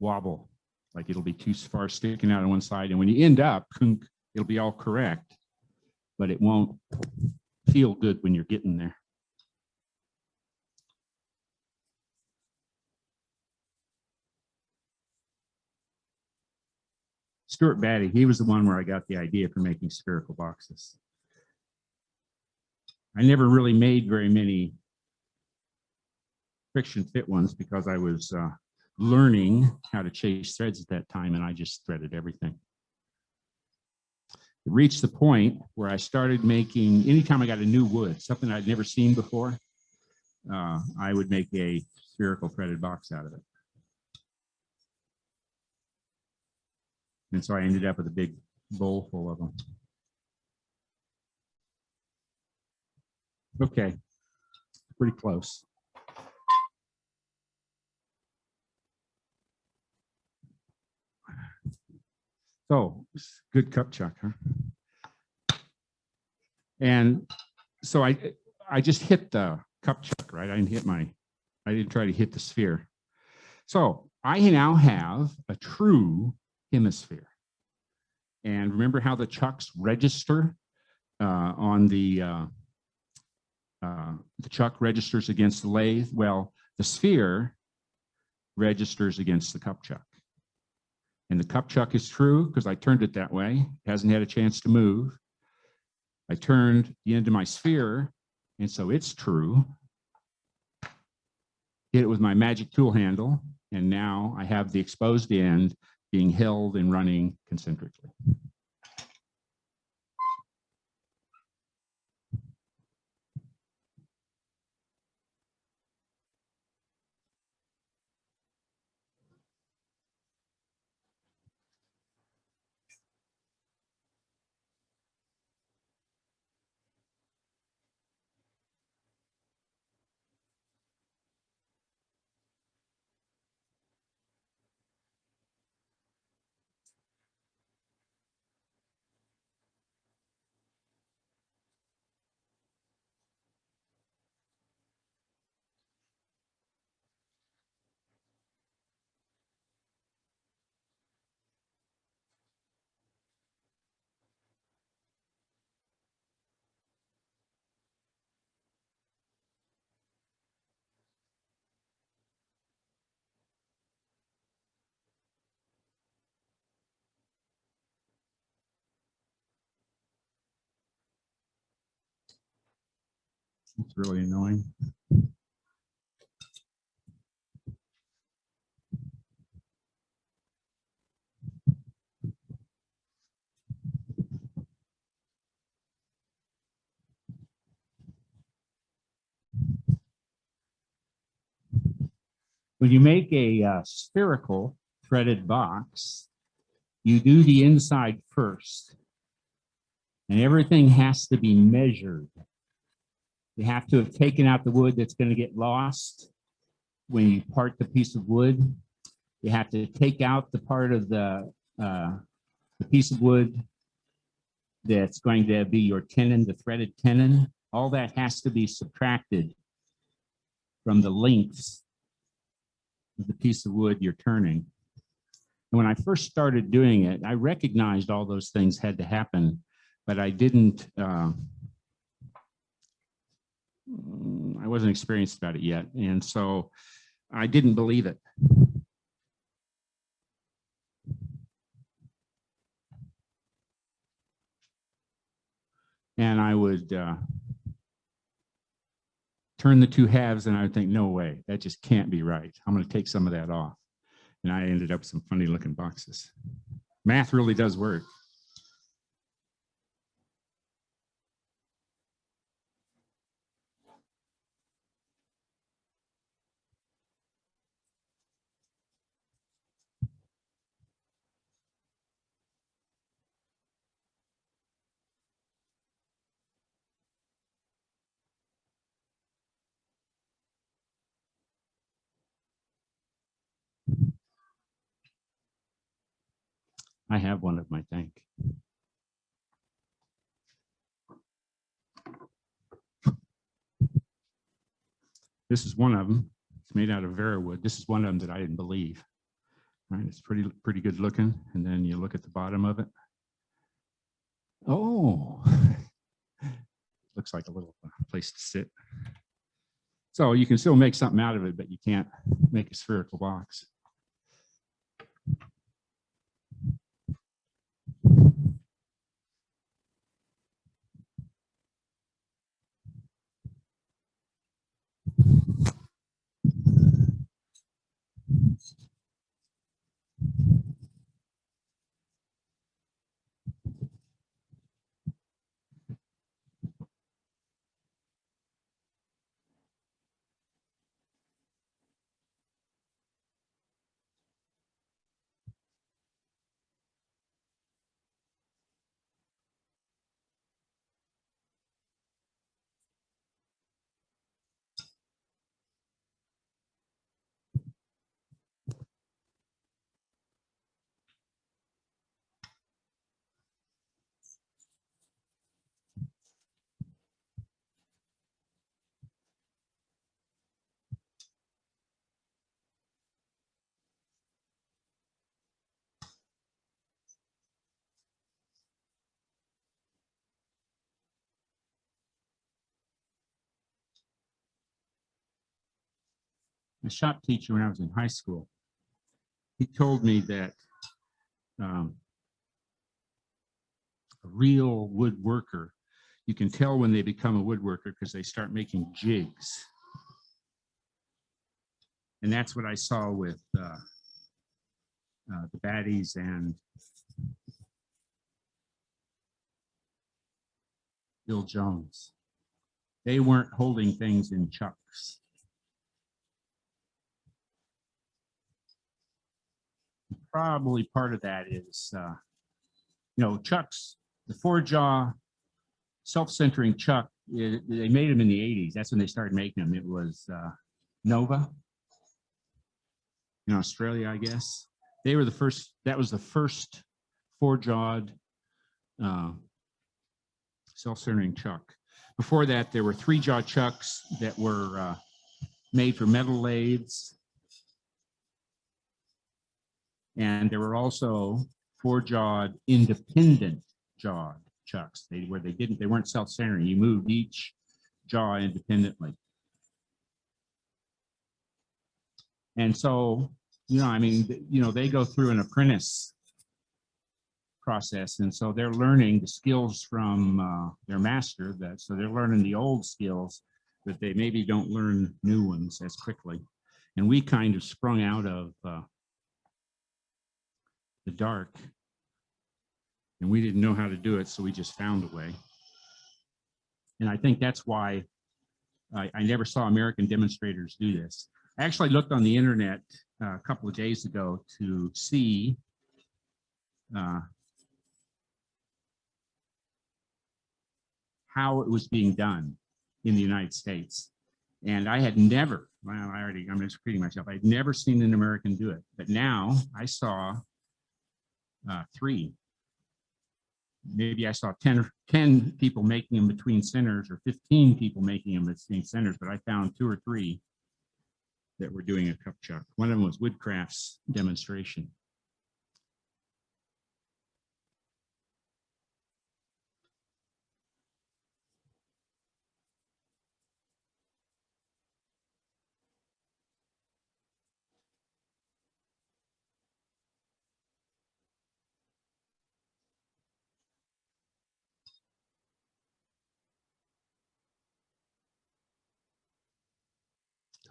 wobble, like it'll be too far sticking out on one side. And when you end up, it'll be all correct, but it won't feel good when you're getting there. Stuart Batty, he was the one where I got the idea for making spherical boxes. I never really made very many friction fit ones because I was learning how to chase threads at that time, and I just threaded everything. It reached the point where I started making, anytime I got a new wood, something I'd never seen before, I would make a spherical threaded box out of it. And so I ended up with a big bowl full of them. Okay, pretty close. So, good cup chuck, huh? And so I just hit the cup chuck, right? I didn't try to hit the sphere. So I now have a true hemisphere. And remember how the chucks register on the chuck registers against the lathe? Well, the sphere registers against the cup chuck. And the cup chuck is true because I turned it that way. It hasn't had a chance to move. I turned the end of my sphere, and so it's true. Hit it with my magic tool handle, and now I have the exposed end being held and running concentrically. It's really annoying. When you make a spherical threaded box, you do the inside first, and everything has to be measured. You have to have taken out the wood that's going to get lost when you part the piece of wood. You have to take out the part of the piece of wood that's going to be your tenon, the threaded tenon. All that has to be subtracted from the lengths of the piece of wood you're turning. And when I first started doing it, I recognized all those things had to happen, but I didn't I wasn't experienced about it yet. And so I didn't believe it. And I would turn the two halves and I would think, no way, that just can't be right. I'm going to take some of that off. And I ended up with some funny looking boxes. Math really does work. I have one of my think. This is one of them. It's made out of Vera wood. This is one of them that I didn't believe. Right, it's pretty good looking. And then you look at the bottom of it. Oh, looks like a little place to sit. So you can still make something out of it, but you can't make a spherical box. A shop teacher when I was in high school, he told me that a real woodworker, you can tell when they become a woodworker because they start making jigs. And that's what I saw with the baddies and Bill Jones. They weren't holding things in chucks. Probably part of that is, chucks, the four-jaw self-centering chuck, they made them in the 80s. That's when they started making them. It was Nova in Australia, I guess. They were the first, that was the first four-jawed self-centering chuck. Before that, there were three-jaw chucks that were made for metal lathes. And there were also four-jawed independent jawed chucks. They weren't self-centering. You moved each jaw independently. And so, they go through an apprentice process. And so they're learning the skills from their master. So they're learning the old skills, but they maybe don't learn new ones as quickly. And we kind of sprung out of the dark, and we didn't know how to do it, so we just found a way. And I think that's why I never saw American demonstrators do this. I actually looked on the internet a couple of days ago to see how it was being done in the United States. And I had never, I'm just repeating myself, I'd never seen an American do it. But now I saw 3. Maybe I saw 10 people making them between centers, or 15 people making them between centers, but I found 2 or 3 that were doing a cup chuck. One of them was Woodcraft's demonstration.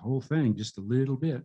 whole thing just a little bit.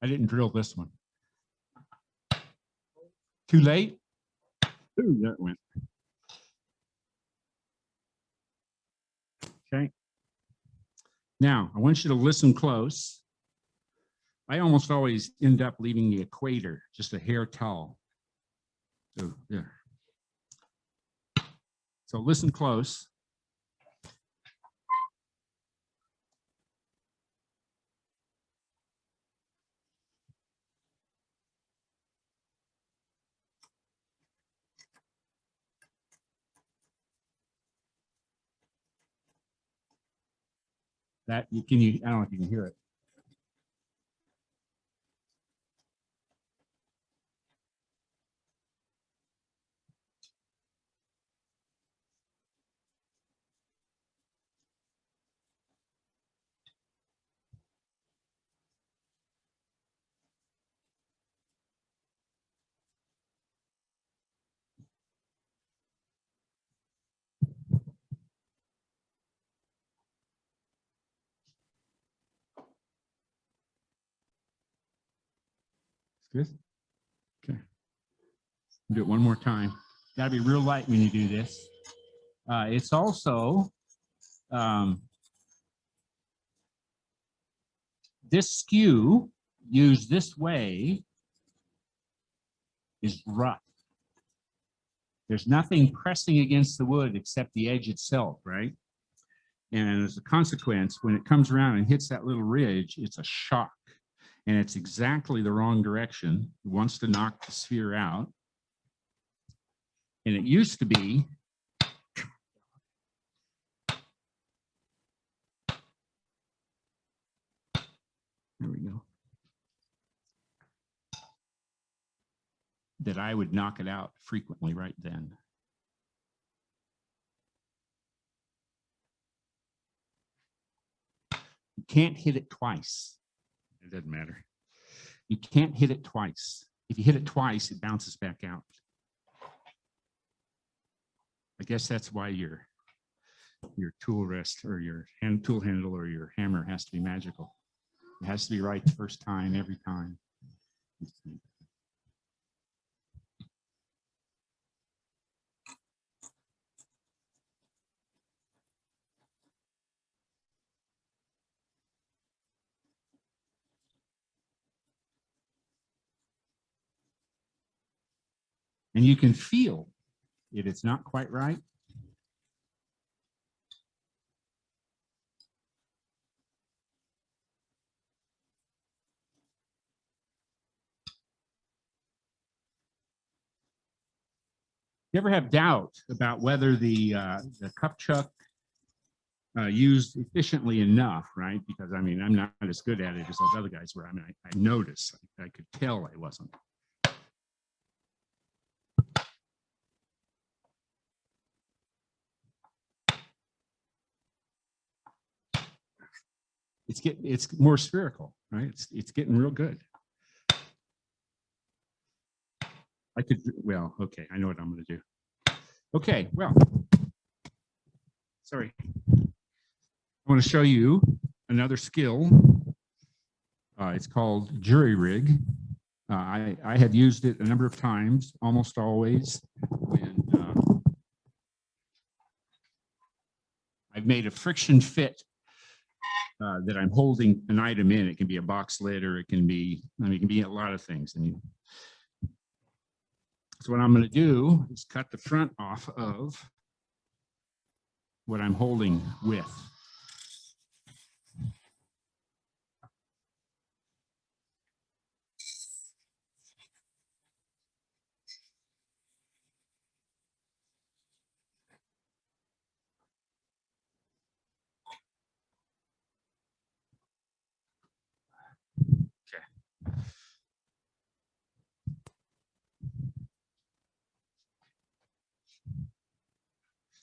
I didn't drill this one. Too late? Ooh, that went. Okay. Now, I want you to listen close. I almost always end up leaving the equator just a hair tall. So, there. So listen close. That you can I don't know if you can hear it. It's good. Okay. Do it one more time. Got to be real light when you do this. It's also this skew used this way is rough. There's nothing pressing against the wood except the edge itself, right? And as a consequence, when it comes around and hits that little ridge, it's a shock. And it's exactly the wrong direction. It wants to knock the sphere out. And it used to be there we go. That I would knock it out frequently right then. You can't hit it twice. It doesn't matter. You can't hit it twice. If you hit it twice, it bounces back out. I guess that's why your tool rest or your tool handle or your hammer has to be magical. It has to be right the first time, every time. And you can feel if it's not quite right. You ever have doubt about whether the cup chuck used efficiently enough, right? Because I mean, I'm not as good at it as those other guys were. I mean, I noticed, I could tell I wasn't. It's more spherical, right? It's getting real good. I could, well, okay, I know what I'm going to do. Okay, well, sorry. I want to show you another skill. It's called jury rig. I have used it a number of times, almost always, when I've made a friction fit that I'm holding an item in. It can be a box lid, or it can be, it can be a lot of things. So what I'm going to do is cut the front off of what I'm holding with.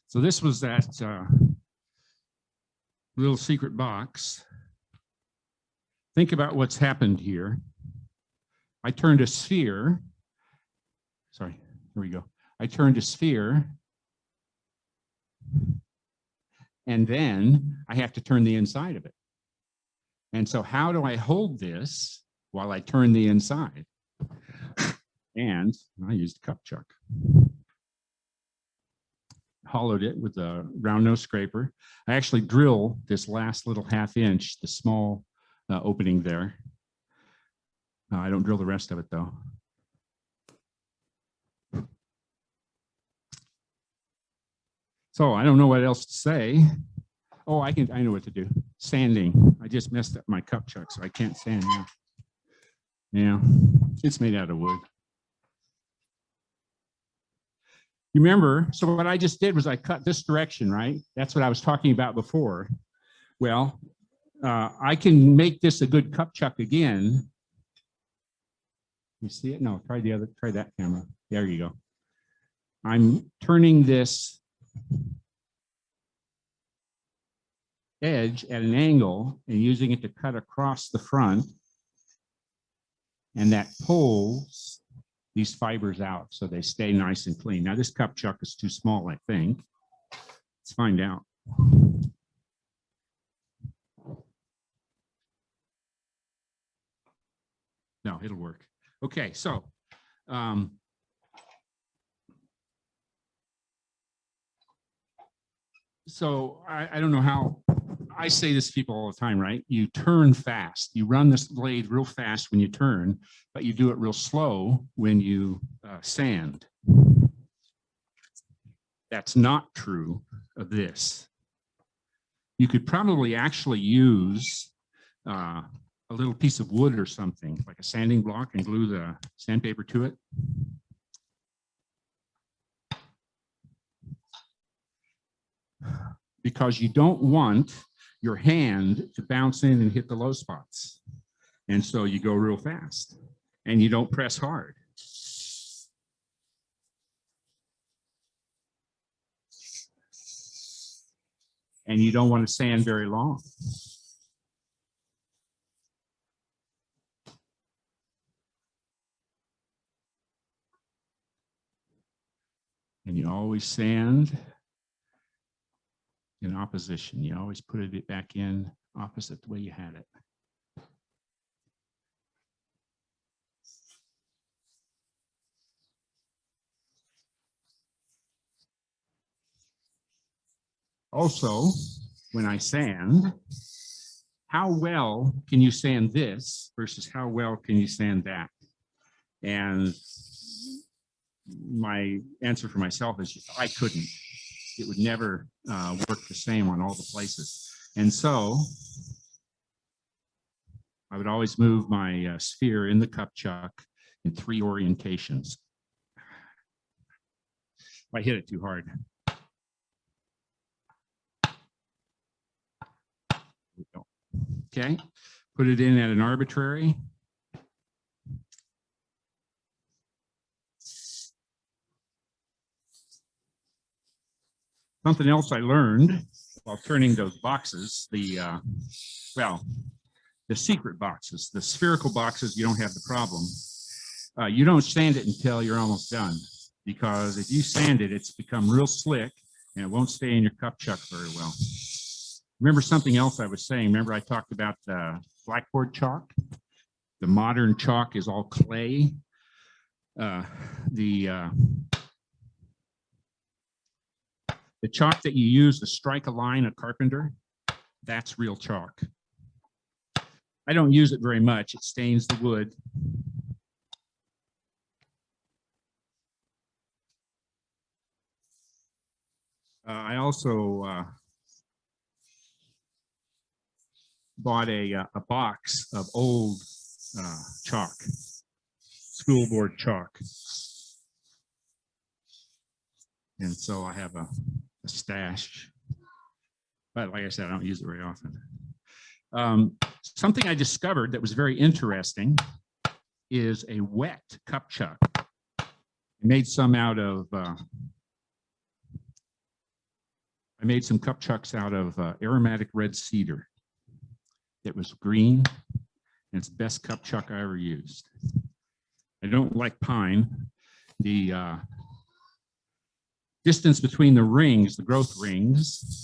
So this was that little secret box. Think about what's happened here. I turned a sphere. Sorry, here we go. I turned a sphere. And then I have to turn the inside of it. And so how do I hold this while I turn the inside? And I used a cup chuck. Hollowed it with a round nose scraper. I actually drill this last little 1/2 inch, the small opening there. I don't drill the rest of it though. So I don't know what else to say. Oh, I know what to do. Sanding. I just messed up my cup chuck, so I can't sand now. Yeah, it's made out of wood. You remember, so what I just did was I cut this direction, right? That's what I was talking about before. Well, I can make this a good cup chuck again. You see it? No, try that camera. There you go. I'm turning this edge at an angle and using it to cut across the front. And that pulls these fibers out so they stay nice and clean. Now this cup chuck is too small, I think. Let's find out. No, it'll work. Okay, so I don't know how, I say this to people all the time, right? You turn fast. You run this blade real fast when you turn, but you do it real slow when you sand. That's not true of this. You could probably actually use a little piece of wood or something, like a sanding block, and glue the sandpaper to it. Because you don't want your hand to bounce in and hit the low spots. And so you go real fast and you don't press hard. And you don't want to sand very long. And you always sand in opposition. You always put it back in opposite the way you had it. Also, when I sand, how well can you sand this versus how well can you sand that? And my answer for myself is I couldn't. It would never work the same on all the places. And so I would always move my sphere in the cup chuck in 3 orientations. If I hit it too hard. Okay, put it in at an arbitrary. Something else I learned while turning those boxes, the secret boxes, the spherical boxes, you don't have the problem. You don't sand it until you're almost done, because if you sand it, it's become real slick and it won't stay in your cup chuck very well. Remember something else I was saying? Remember I talked about the blackboard chalk? The modern chalk is all clay. The chalk that you use to strike a line, a carpenter, that's real chalk. I don't use it very much. It stains the wood. I also bought a box of old chalk, school board chalk. And so I have a stash, but like I said, I don't use it very often. Something I discovered that was very interesting is a wet cup chuck. I made some out of, I made some cup chucks out of aromatic red cedar. It was green, and it's the best cup chuck I ever used. I don't like pine. The distance between the rings, the growth rings,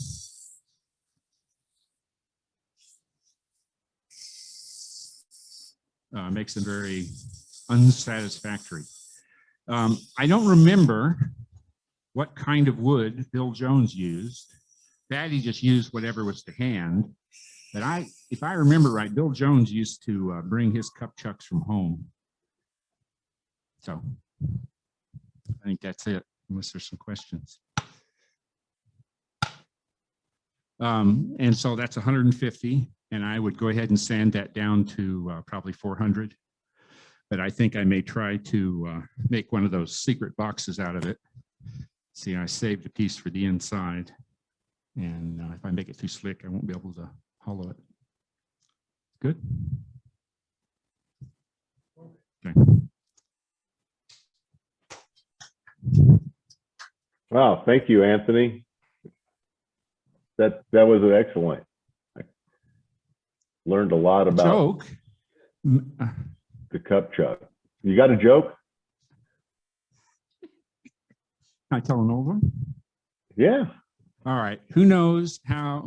makes them very unsatisfactory. I don't remember what kind of wood Bill Jones used. Batty just used whatever was to hand. But if I remember right, Bill Jones used to bring his cup chucks from home. So I think that's it, unless there's some questions. And so that's 150, and I would go ahead and sand that down to probably 400. But I think I may try to make one of those secret boxes out of it. See, I saved a piece for the inside, and if I make it too slick, I won't be able to hollow it. Good. Okay. Wow, thank you, Anthony. That was excellent. I learned a lot about Joke. the cup chuck. You got a joke? Can I tell an old one? Yeah. All right. Who knows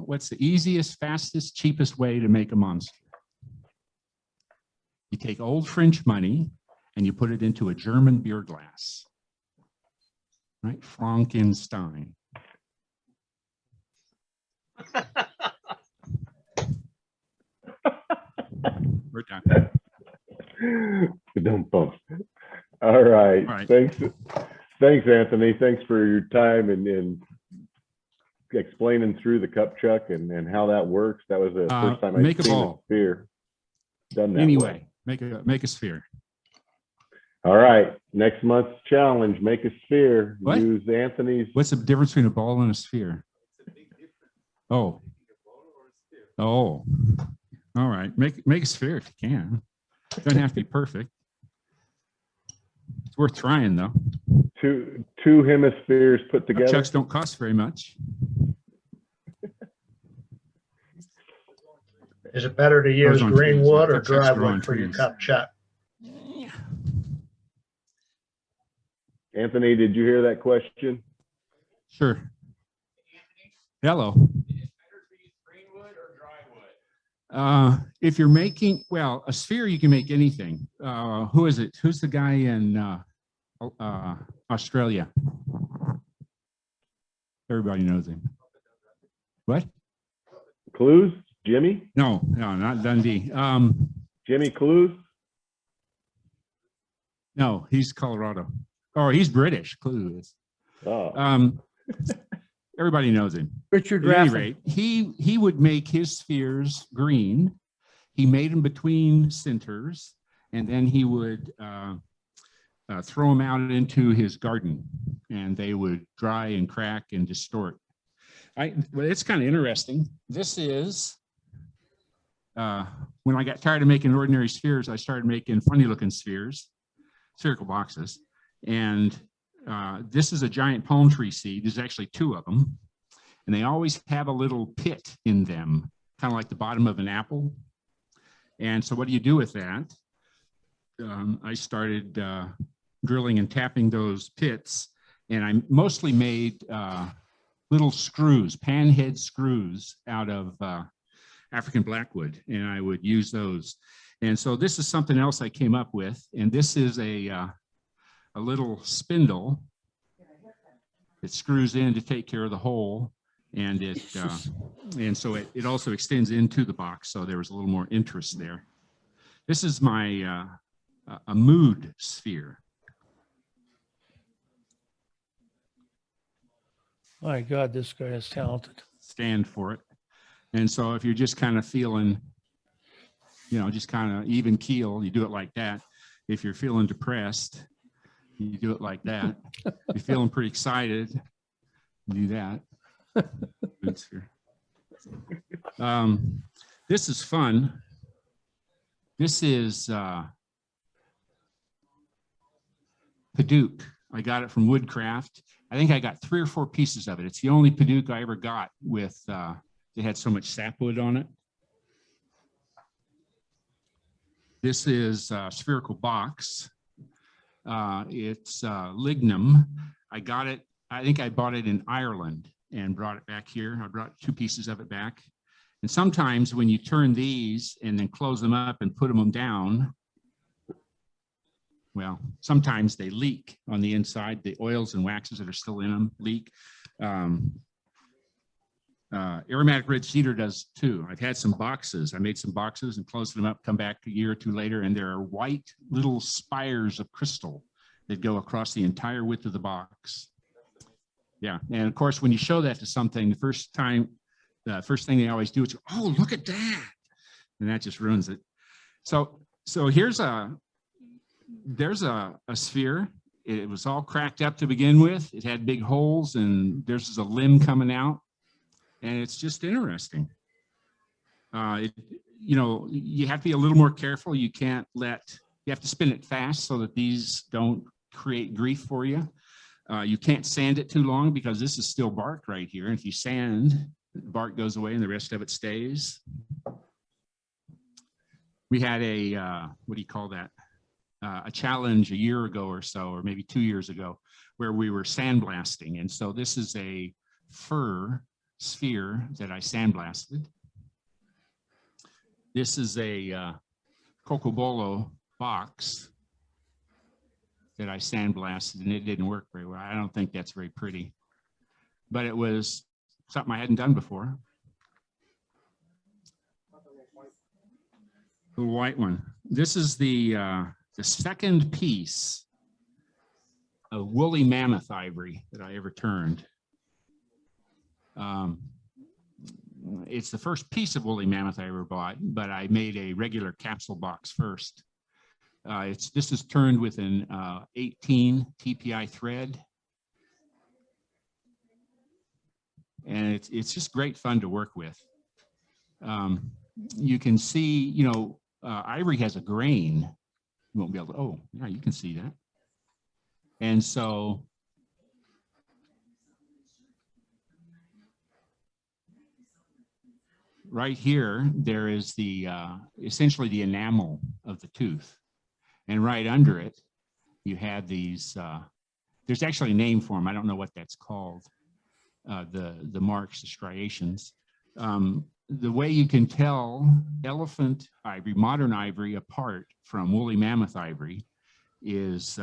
what's the easiest, fastest, cheapest way to make a monster? You take old French money and you put it into a German beer glass. Right? Frankenstein. We're done. Don't bump. All right. All right. Thanks, Anthony. Thanks for your time and explaining through the cup chuck and how that works. That was the first time I've seen a sphere done that anyway, way. make a sphere. All right. Next month's challenge, make a sphere. What? Use Anthony's. What's the difference between a ball and a sphere? Oh. Oh. All right. Make a sphere if you can. It doesn't have to be perfect. It's worth trying though. Two hemispheres put together. Chucks don't cost very much. Is it better to use on green trees. wood or Cup chucks dry grow on wood for your trees. cup chuck? Anthony, did you hear that question? Sure. Hello. If you're making, well, a sphere, you can make anything. Who is it? Who's the guy in Australia? Everybody knows him. What? Clues? Jimmy? No, not Dundee. Jimmy Clues? No, he's Colorado. Or he's British. Clue is. Oh. Everybody knows him. Richard At any Raffin. rate, he would make his spheres green. He made them between centers, and then he would throw them out into his garden, and they would dry and crack and distort. Well, it's kind of interesting. This is when I got tired of making ordinary spheres, I started making funny-looking spheres, spherical boxes, and this is a giant palm tree seed. There's actually two of them, and they always have a little pit in them, kind of like the bottom of an apple. And so what do you do with that? I started drilling and tapping those pits, and I mostly made little screws, panhead screws out of African blackwood, and I would use those. And so this is something else I came up with, and this is a little spindle that screws in to take care of the hole. and and so it also extends into the box. So there was a little more interest there. This is my a mood sphere. My God, this guy is talented. Stand for it. And so if you're just kind of feeling, you know, just kind of even keel, you do it like that. If you're feeling depressed, you do it like that. If you're feeling pretty excited, you do that. This is fun. This is Padook. I got it from Woodcraft. I think I got 3 or 4 pieces of it. It's the only Padook I ever got with, it had so much sapwood on it. This is Spherical Box. It's lignum. I got it, I think I bought it in Ireland and brought it back here. I brought 2 pieces of it back. And sometimes when you turn these and then close them up and put them down, well, sometimes they leak on the inside. The oils and waxes that are still in them leak. Aromatic red cedar does too. I've had some boxes. I made some boxes and closed them up, come back a year or 2 later, and there are white little spires of crystal that go across the entire width of the box. Yeah, and of course, when you show that to something, the first thing they always do is, oh, look at that. And that just ruins it. So here's there's a sphere. It was all cracked up to begin with. It had big holes and there's a limb coming out. And it's just interesting. You know, you have to be a little more careful. You can't you have to spin it fast so that these don't create grief for you. You can't sand it too long because this is still bark right here. And if you sand, the bark goes away and the rest of it stays. We had a, what do you call that? A challenge a year ago or so, or maybe 2 years ago, where we were sandblasting. And so this is a fir sphere that I sandblasted. This is a Cocobolo box that I sandblasted, and it didn't work very well. I don't think that's very pretty, but it was something I hadn't done before. The white one. This is the second piece of woolly mammoth ivory that I ever turned. It's the first piece of woolly mammoth I ever bought, but I made a regular capsule box first. This is turned with an 18 TPI thread. And it's just great fun to work with. You can see, you know, ivory has a grain. You won't be able to, oh, yeah, you can see that. And so right here, there is the essentially the enamel of the tooth. And right under it, you have these, there's actually a name for them. I don't know what that's called, the marks, the striations. The way you can tell elephant ivory, modern ivory, apart from woolly mammoth ivory is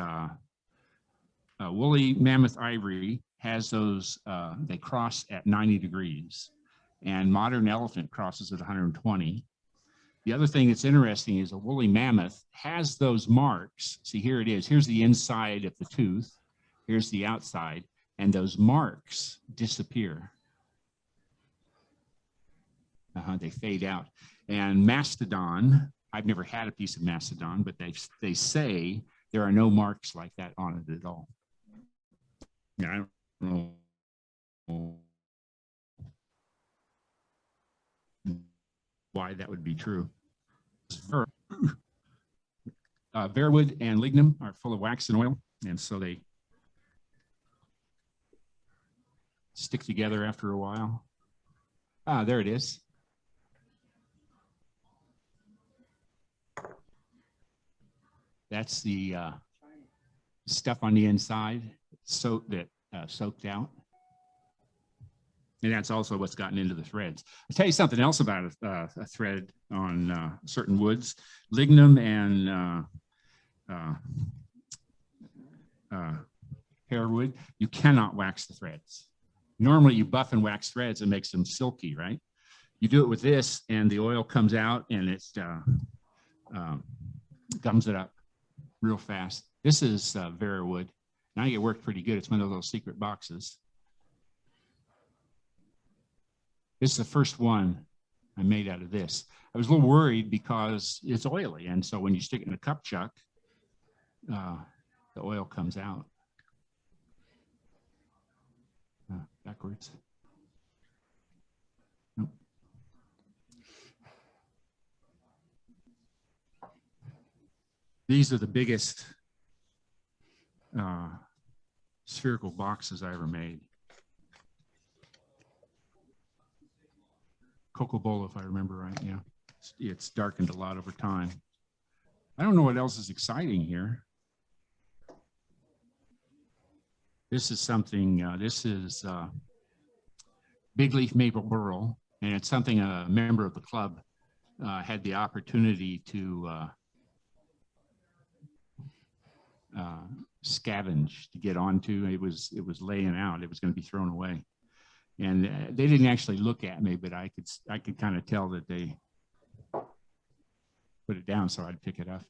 woolly mammoth ivory has those, they cross at 90 degrees, and modern elephant crosses at 120. The other thing that's interesting is a woolly mammoth has those marks. See, here it is. Here's the inside of the tooth. Here's the outside, and those marks disappear. They fade out. And mastodon, I've never had a piece of mastodon, but they say there are no marks like that on it at all. Yeah, I don't know why that would be true. Bearwood and lignum are full of wax and oil, and so they stick together after a while. Ah, there it is. That's the stuff on the inside soaked out. And that's also what's gotten into the threads. I'll tell you something else about a thread on certain woods. Lignum and hairwood, you cannot wax the threads. normally you buff and wax threads and makes them silky, right? You do it with this and the oil comes out and it gums it up real fast. This is Wood. Now it worked pretty good. It's one of those secret boxes. This is the first one I made out of this. I was a little worried because it's oily. And so when you stick it in a cup chuck, the oil comes out. Backwards. Nope. These are the biggest spherical boxes I ever made. Cocoa Bowl, if I remember right. Yeah, it's darkened a lot over time. I don't know what else is exciting here. This is something, this is big leaf maple burl, and it's something a member of the club had the opportunity to scavenge, to get onto. It was laying out. It was going to be thrown away, and they didn't actually look at me, but I could kind of tell that they put it down, so I'd pick it up.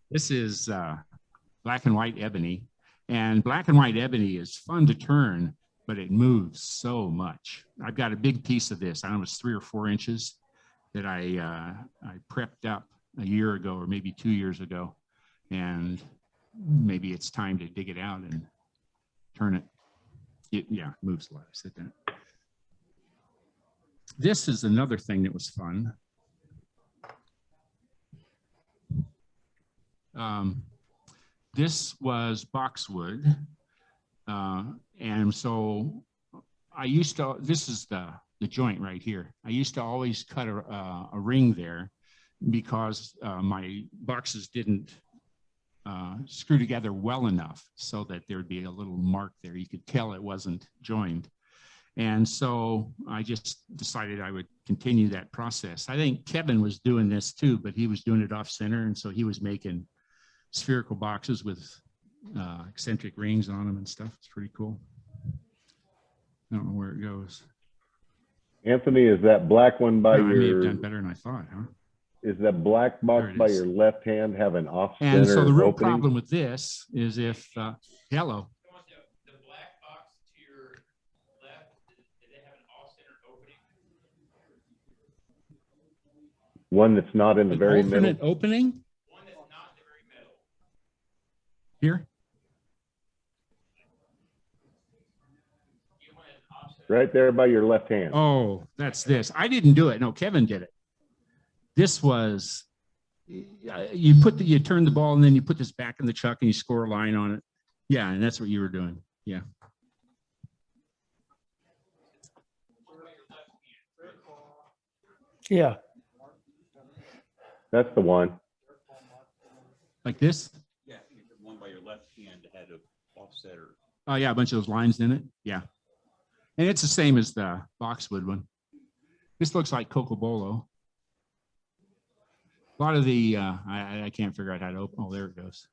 This is black and white ebony. And black and white ebony is fun to turn, but it moves so much. I've got a big piece of this. I don't know, it's 3 or 4 inches that I prepped up a year ago or maybe 2 years ago. And maybe it's time to dig it out and turn it. Yeah, it moves a lot. Sit down. This is another thing that was fun. This was Boxwood, and so I used to, this is the joint right here. I used to always cut a ring there because my boxes didn't screw together well enough so that there'd be a little mark there. You could tell it wasn't joined. And so I just decided I would continue that process. I think Kevin was doing this too, but he was doing it off center, and so he was making spherical boxes with eccentric rings on them and stuff. It's pretty cool. I don't know where it goes. Anthony, is that black one by I may have your, done better than I thought, huh? is that black box There it by is. your left hand have an off center And so the real opening? problem with this is if, hello. The black box to your left, did they have an off-center opening? One that's not in the An very middle? alternate opening One that's not in the very middle. here? You want an off-center. Right there by your left hand. Oh, that's this. I didn't do it. No, Kevin did it. This was, you turn the ball and then you put this back in the chuck and you score a line on it. Yeah, and that's what you were doing. Yeah. Yeah. That's the one. Like this? Yeah, I think the one by your left hand had an offsetter. Oh yeah, a bunch of those lines in it. Yeah. And it's the same as the Boxwood one. This looks like Cocobolo. A lot of the, I can't figure out how to open. Oh, there it goes.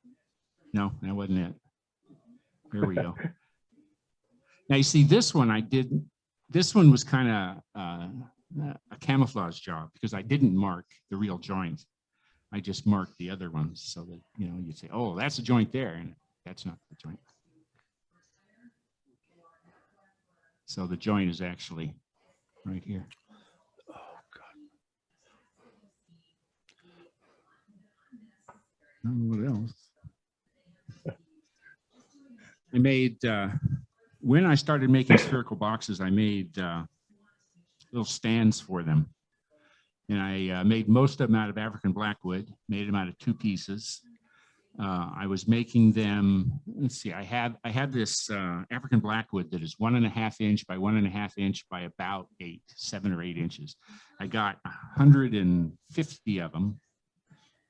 No, that wasn't it. Here we go. Now you see this one I did, this one was kind of a camouflage job because I didn't mark the real joint. I just marked the other ones so that, you know, you'd say, oh, that's a joint there. And that's not the joint. So the joint is actually right here. What else? I made, when I started making spherical boxes, I made little stands for them. And I made most of them out of African blackwood, made them out of 2 pieces. I was making them, let's see, I have this African blackwood that is 1.5 inch by 1.5 inch by about 7 or 8 inches. I got 150 of them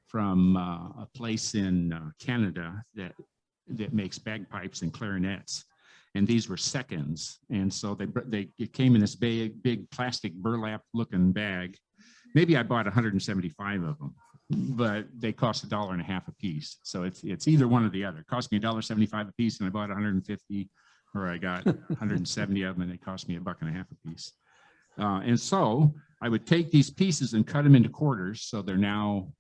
from a place in Canada that makes bagpipes and clarinets, and these were seconds. And so it came in this big plastic burlap looking bag. Maybe I bought 175 of them, but they cost $1.50 a piece. So it's either one or the other. It cost me $1.75 a piece, and I bought 150 or I got 170 of them, and they cost me $1.50 a piece. And so I would take these pieces and cut them into quarters, so they're now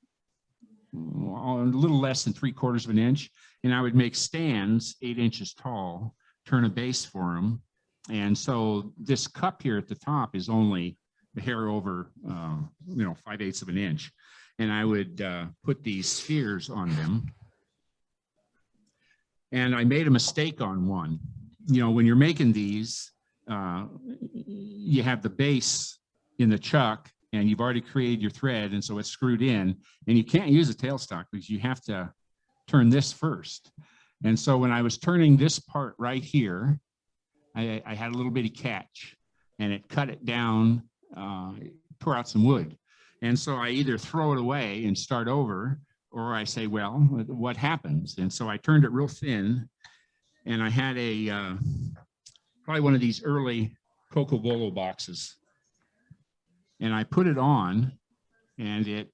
a little less than 3/4 of an inch, and I would make stands 8 inches tall, turn a base for them. And so this cup here at the top is only a hair over, 5/8 of an inch. And I would put these spheres on them. And I made a mistake on one. When you're making these, you have the base in the chuck, and you've already created your thread, and so it's screwed in, and you can't use a tailstock because you have to turn this first. And so when I was turning this part right here, I had a little bitty catch, and it cut it down, tore out some wood. And so I either throw it away and start over, or I say, well, what happens? And so I turned it real thin, and I had probably one of these early Coco Bolo boxes. And I put it on, and it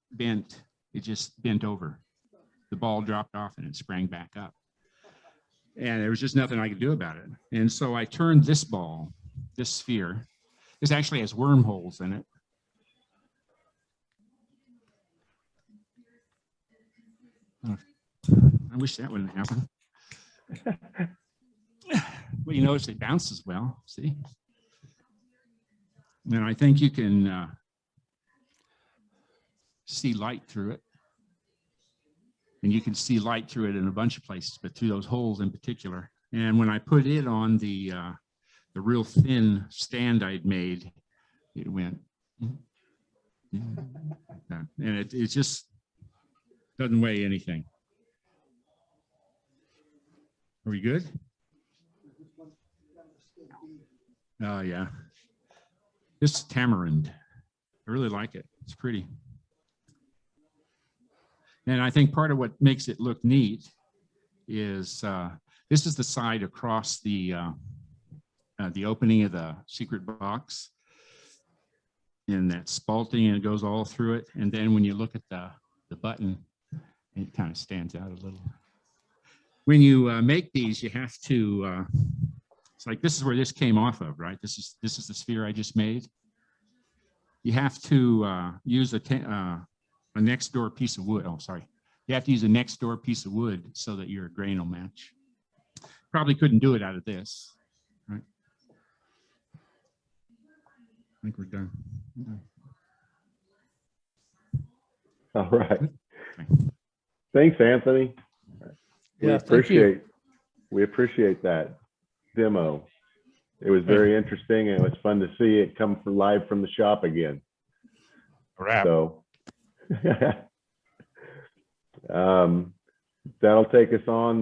just bent over. The ball dropped off and it sprang back up. And there was just nothing I could do about it. And so I turned this ball, this sphere. This actually has wormholes in it. I wish that wouldn't happen. Well, you notice it bounces well, see? And I think you can see light through it. And you can see light through it in a bunch of places, but through those holes in particular. And when I put it on the real thin stand I'd made, it went, and it just doesn't weigh anything. Are we good? Oh, yeah. This is tamarind. I really like it. It's pretty. And I think part of what makes it look neat is this is the side across the opening of the secret box. And that spalting, and it goes all through it. And then when you look at the button, it kind of stands out a little. When you make these, you have to, it's like this is where this came off of, right? This is the sphere I just made. You have to use a next door piece of wood. Oh, sorry. You have to use a next door piece of wood so that your grain will match. Probably couldn't do it out of this, right? I think we're done. All right. Thanks, Anthony. Yeah, thank you. We appreciate that demo. It was very interesting, and it was fun to see it come live from the shop again. Wrap. So that'll take us on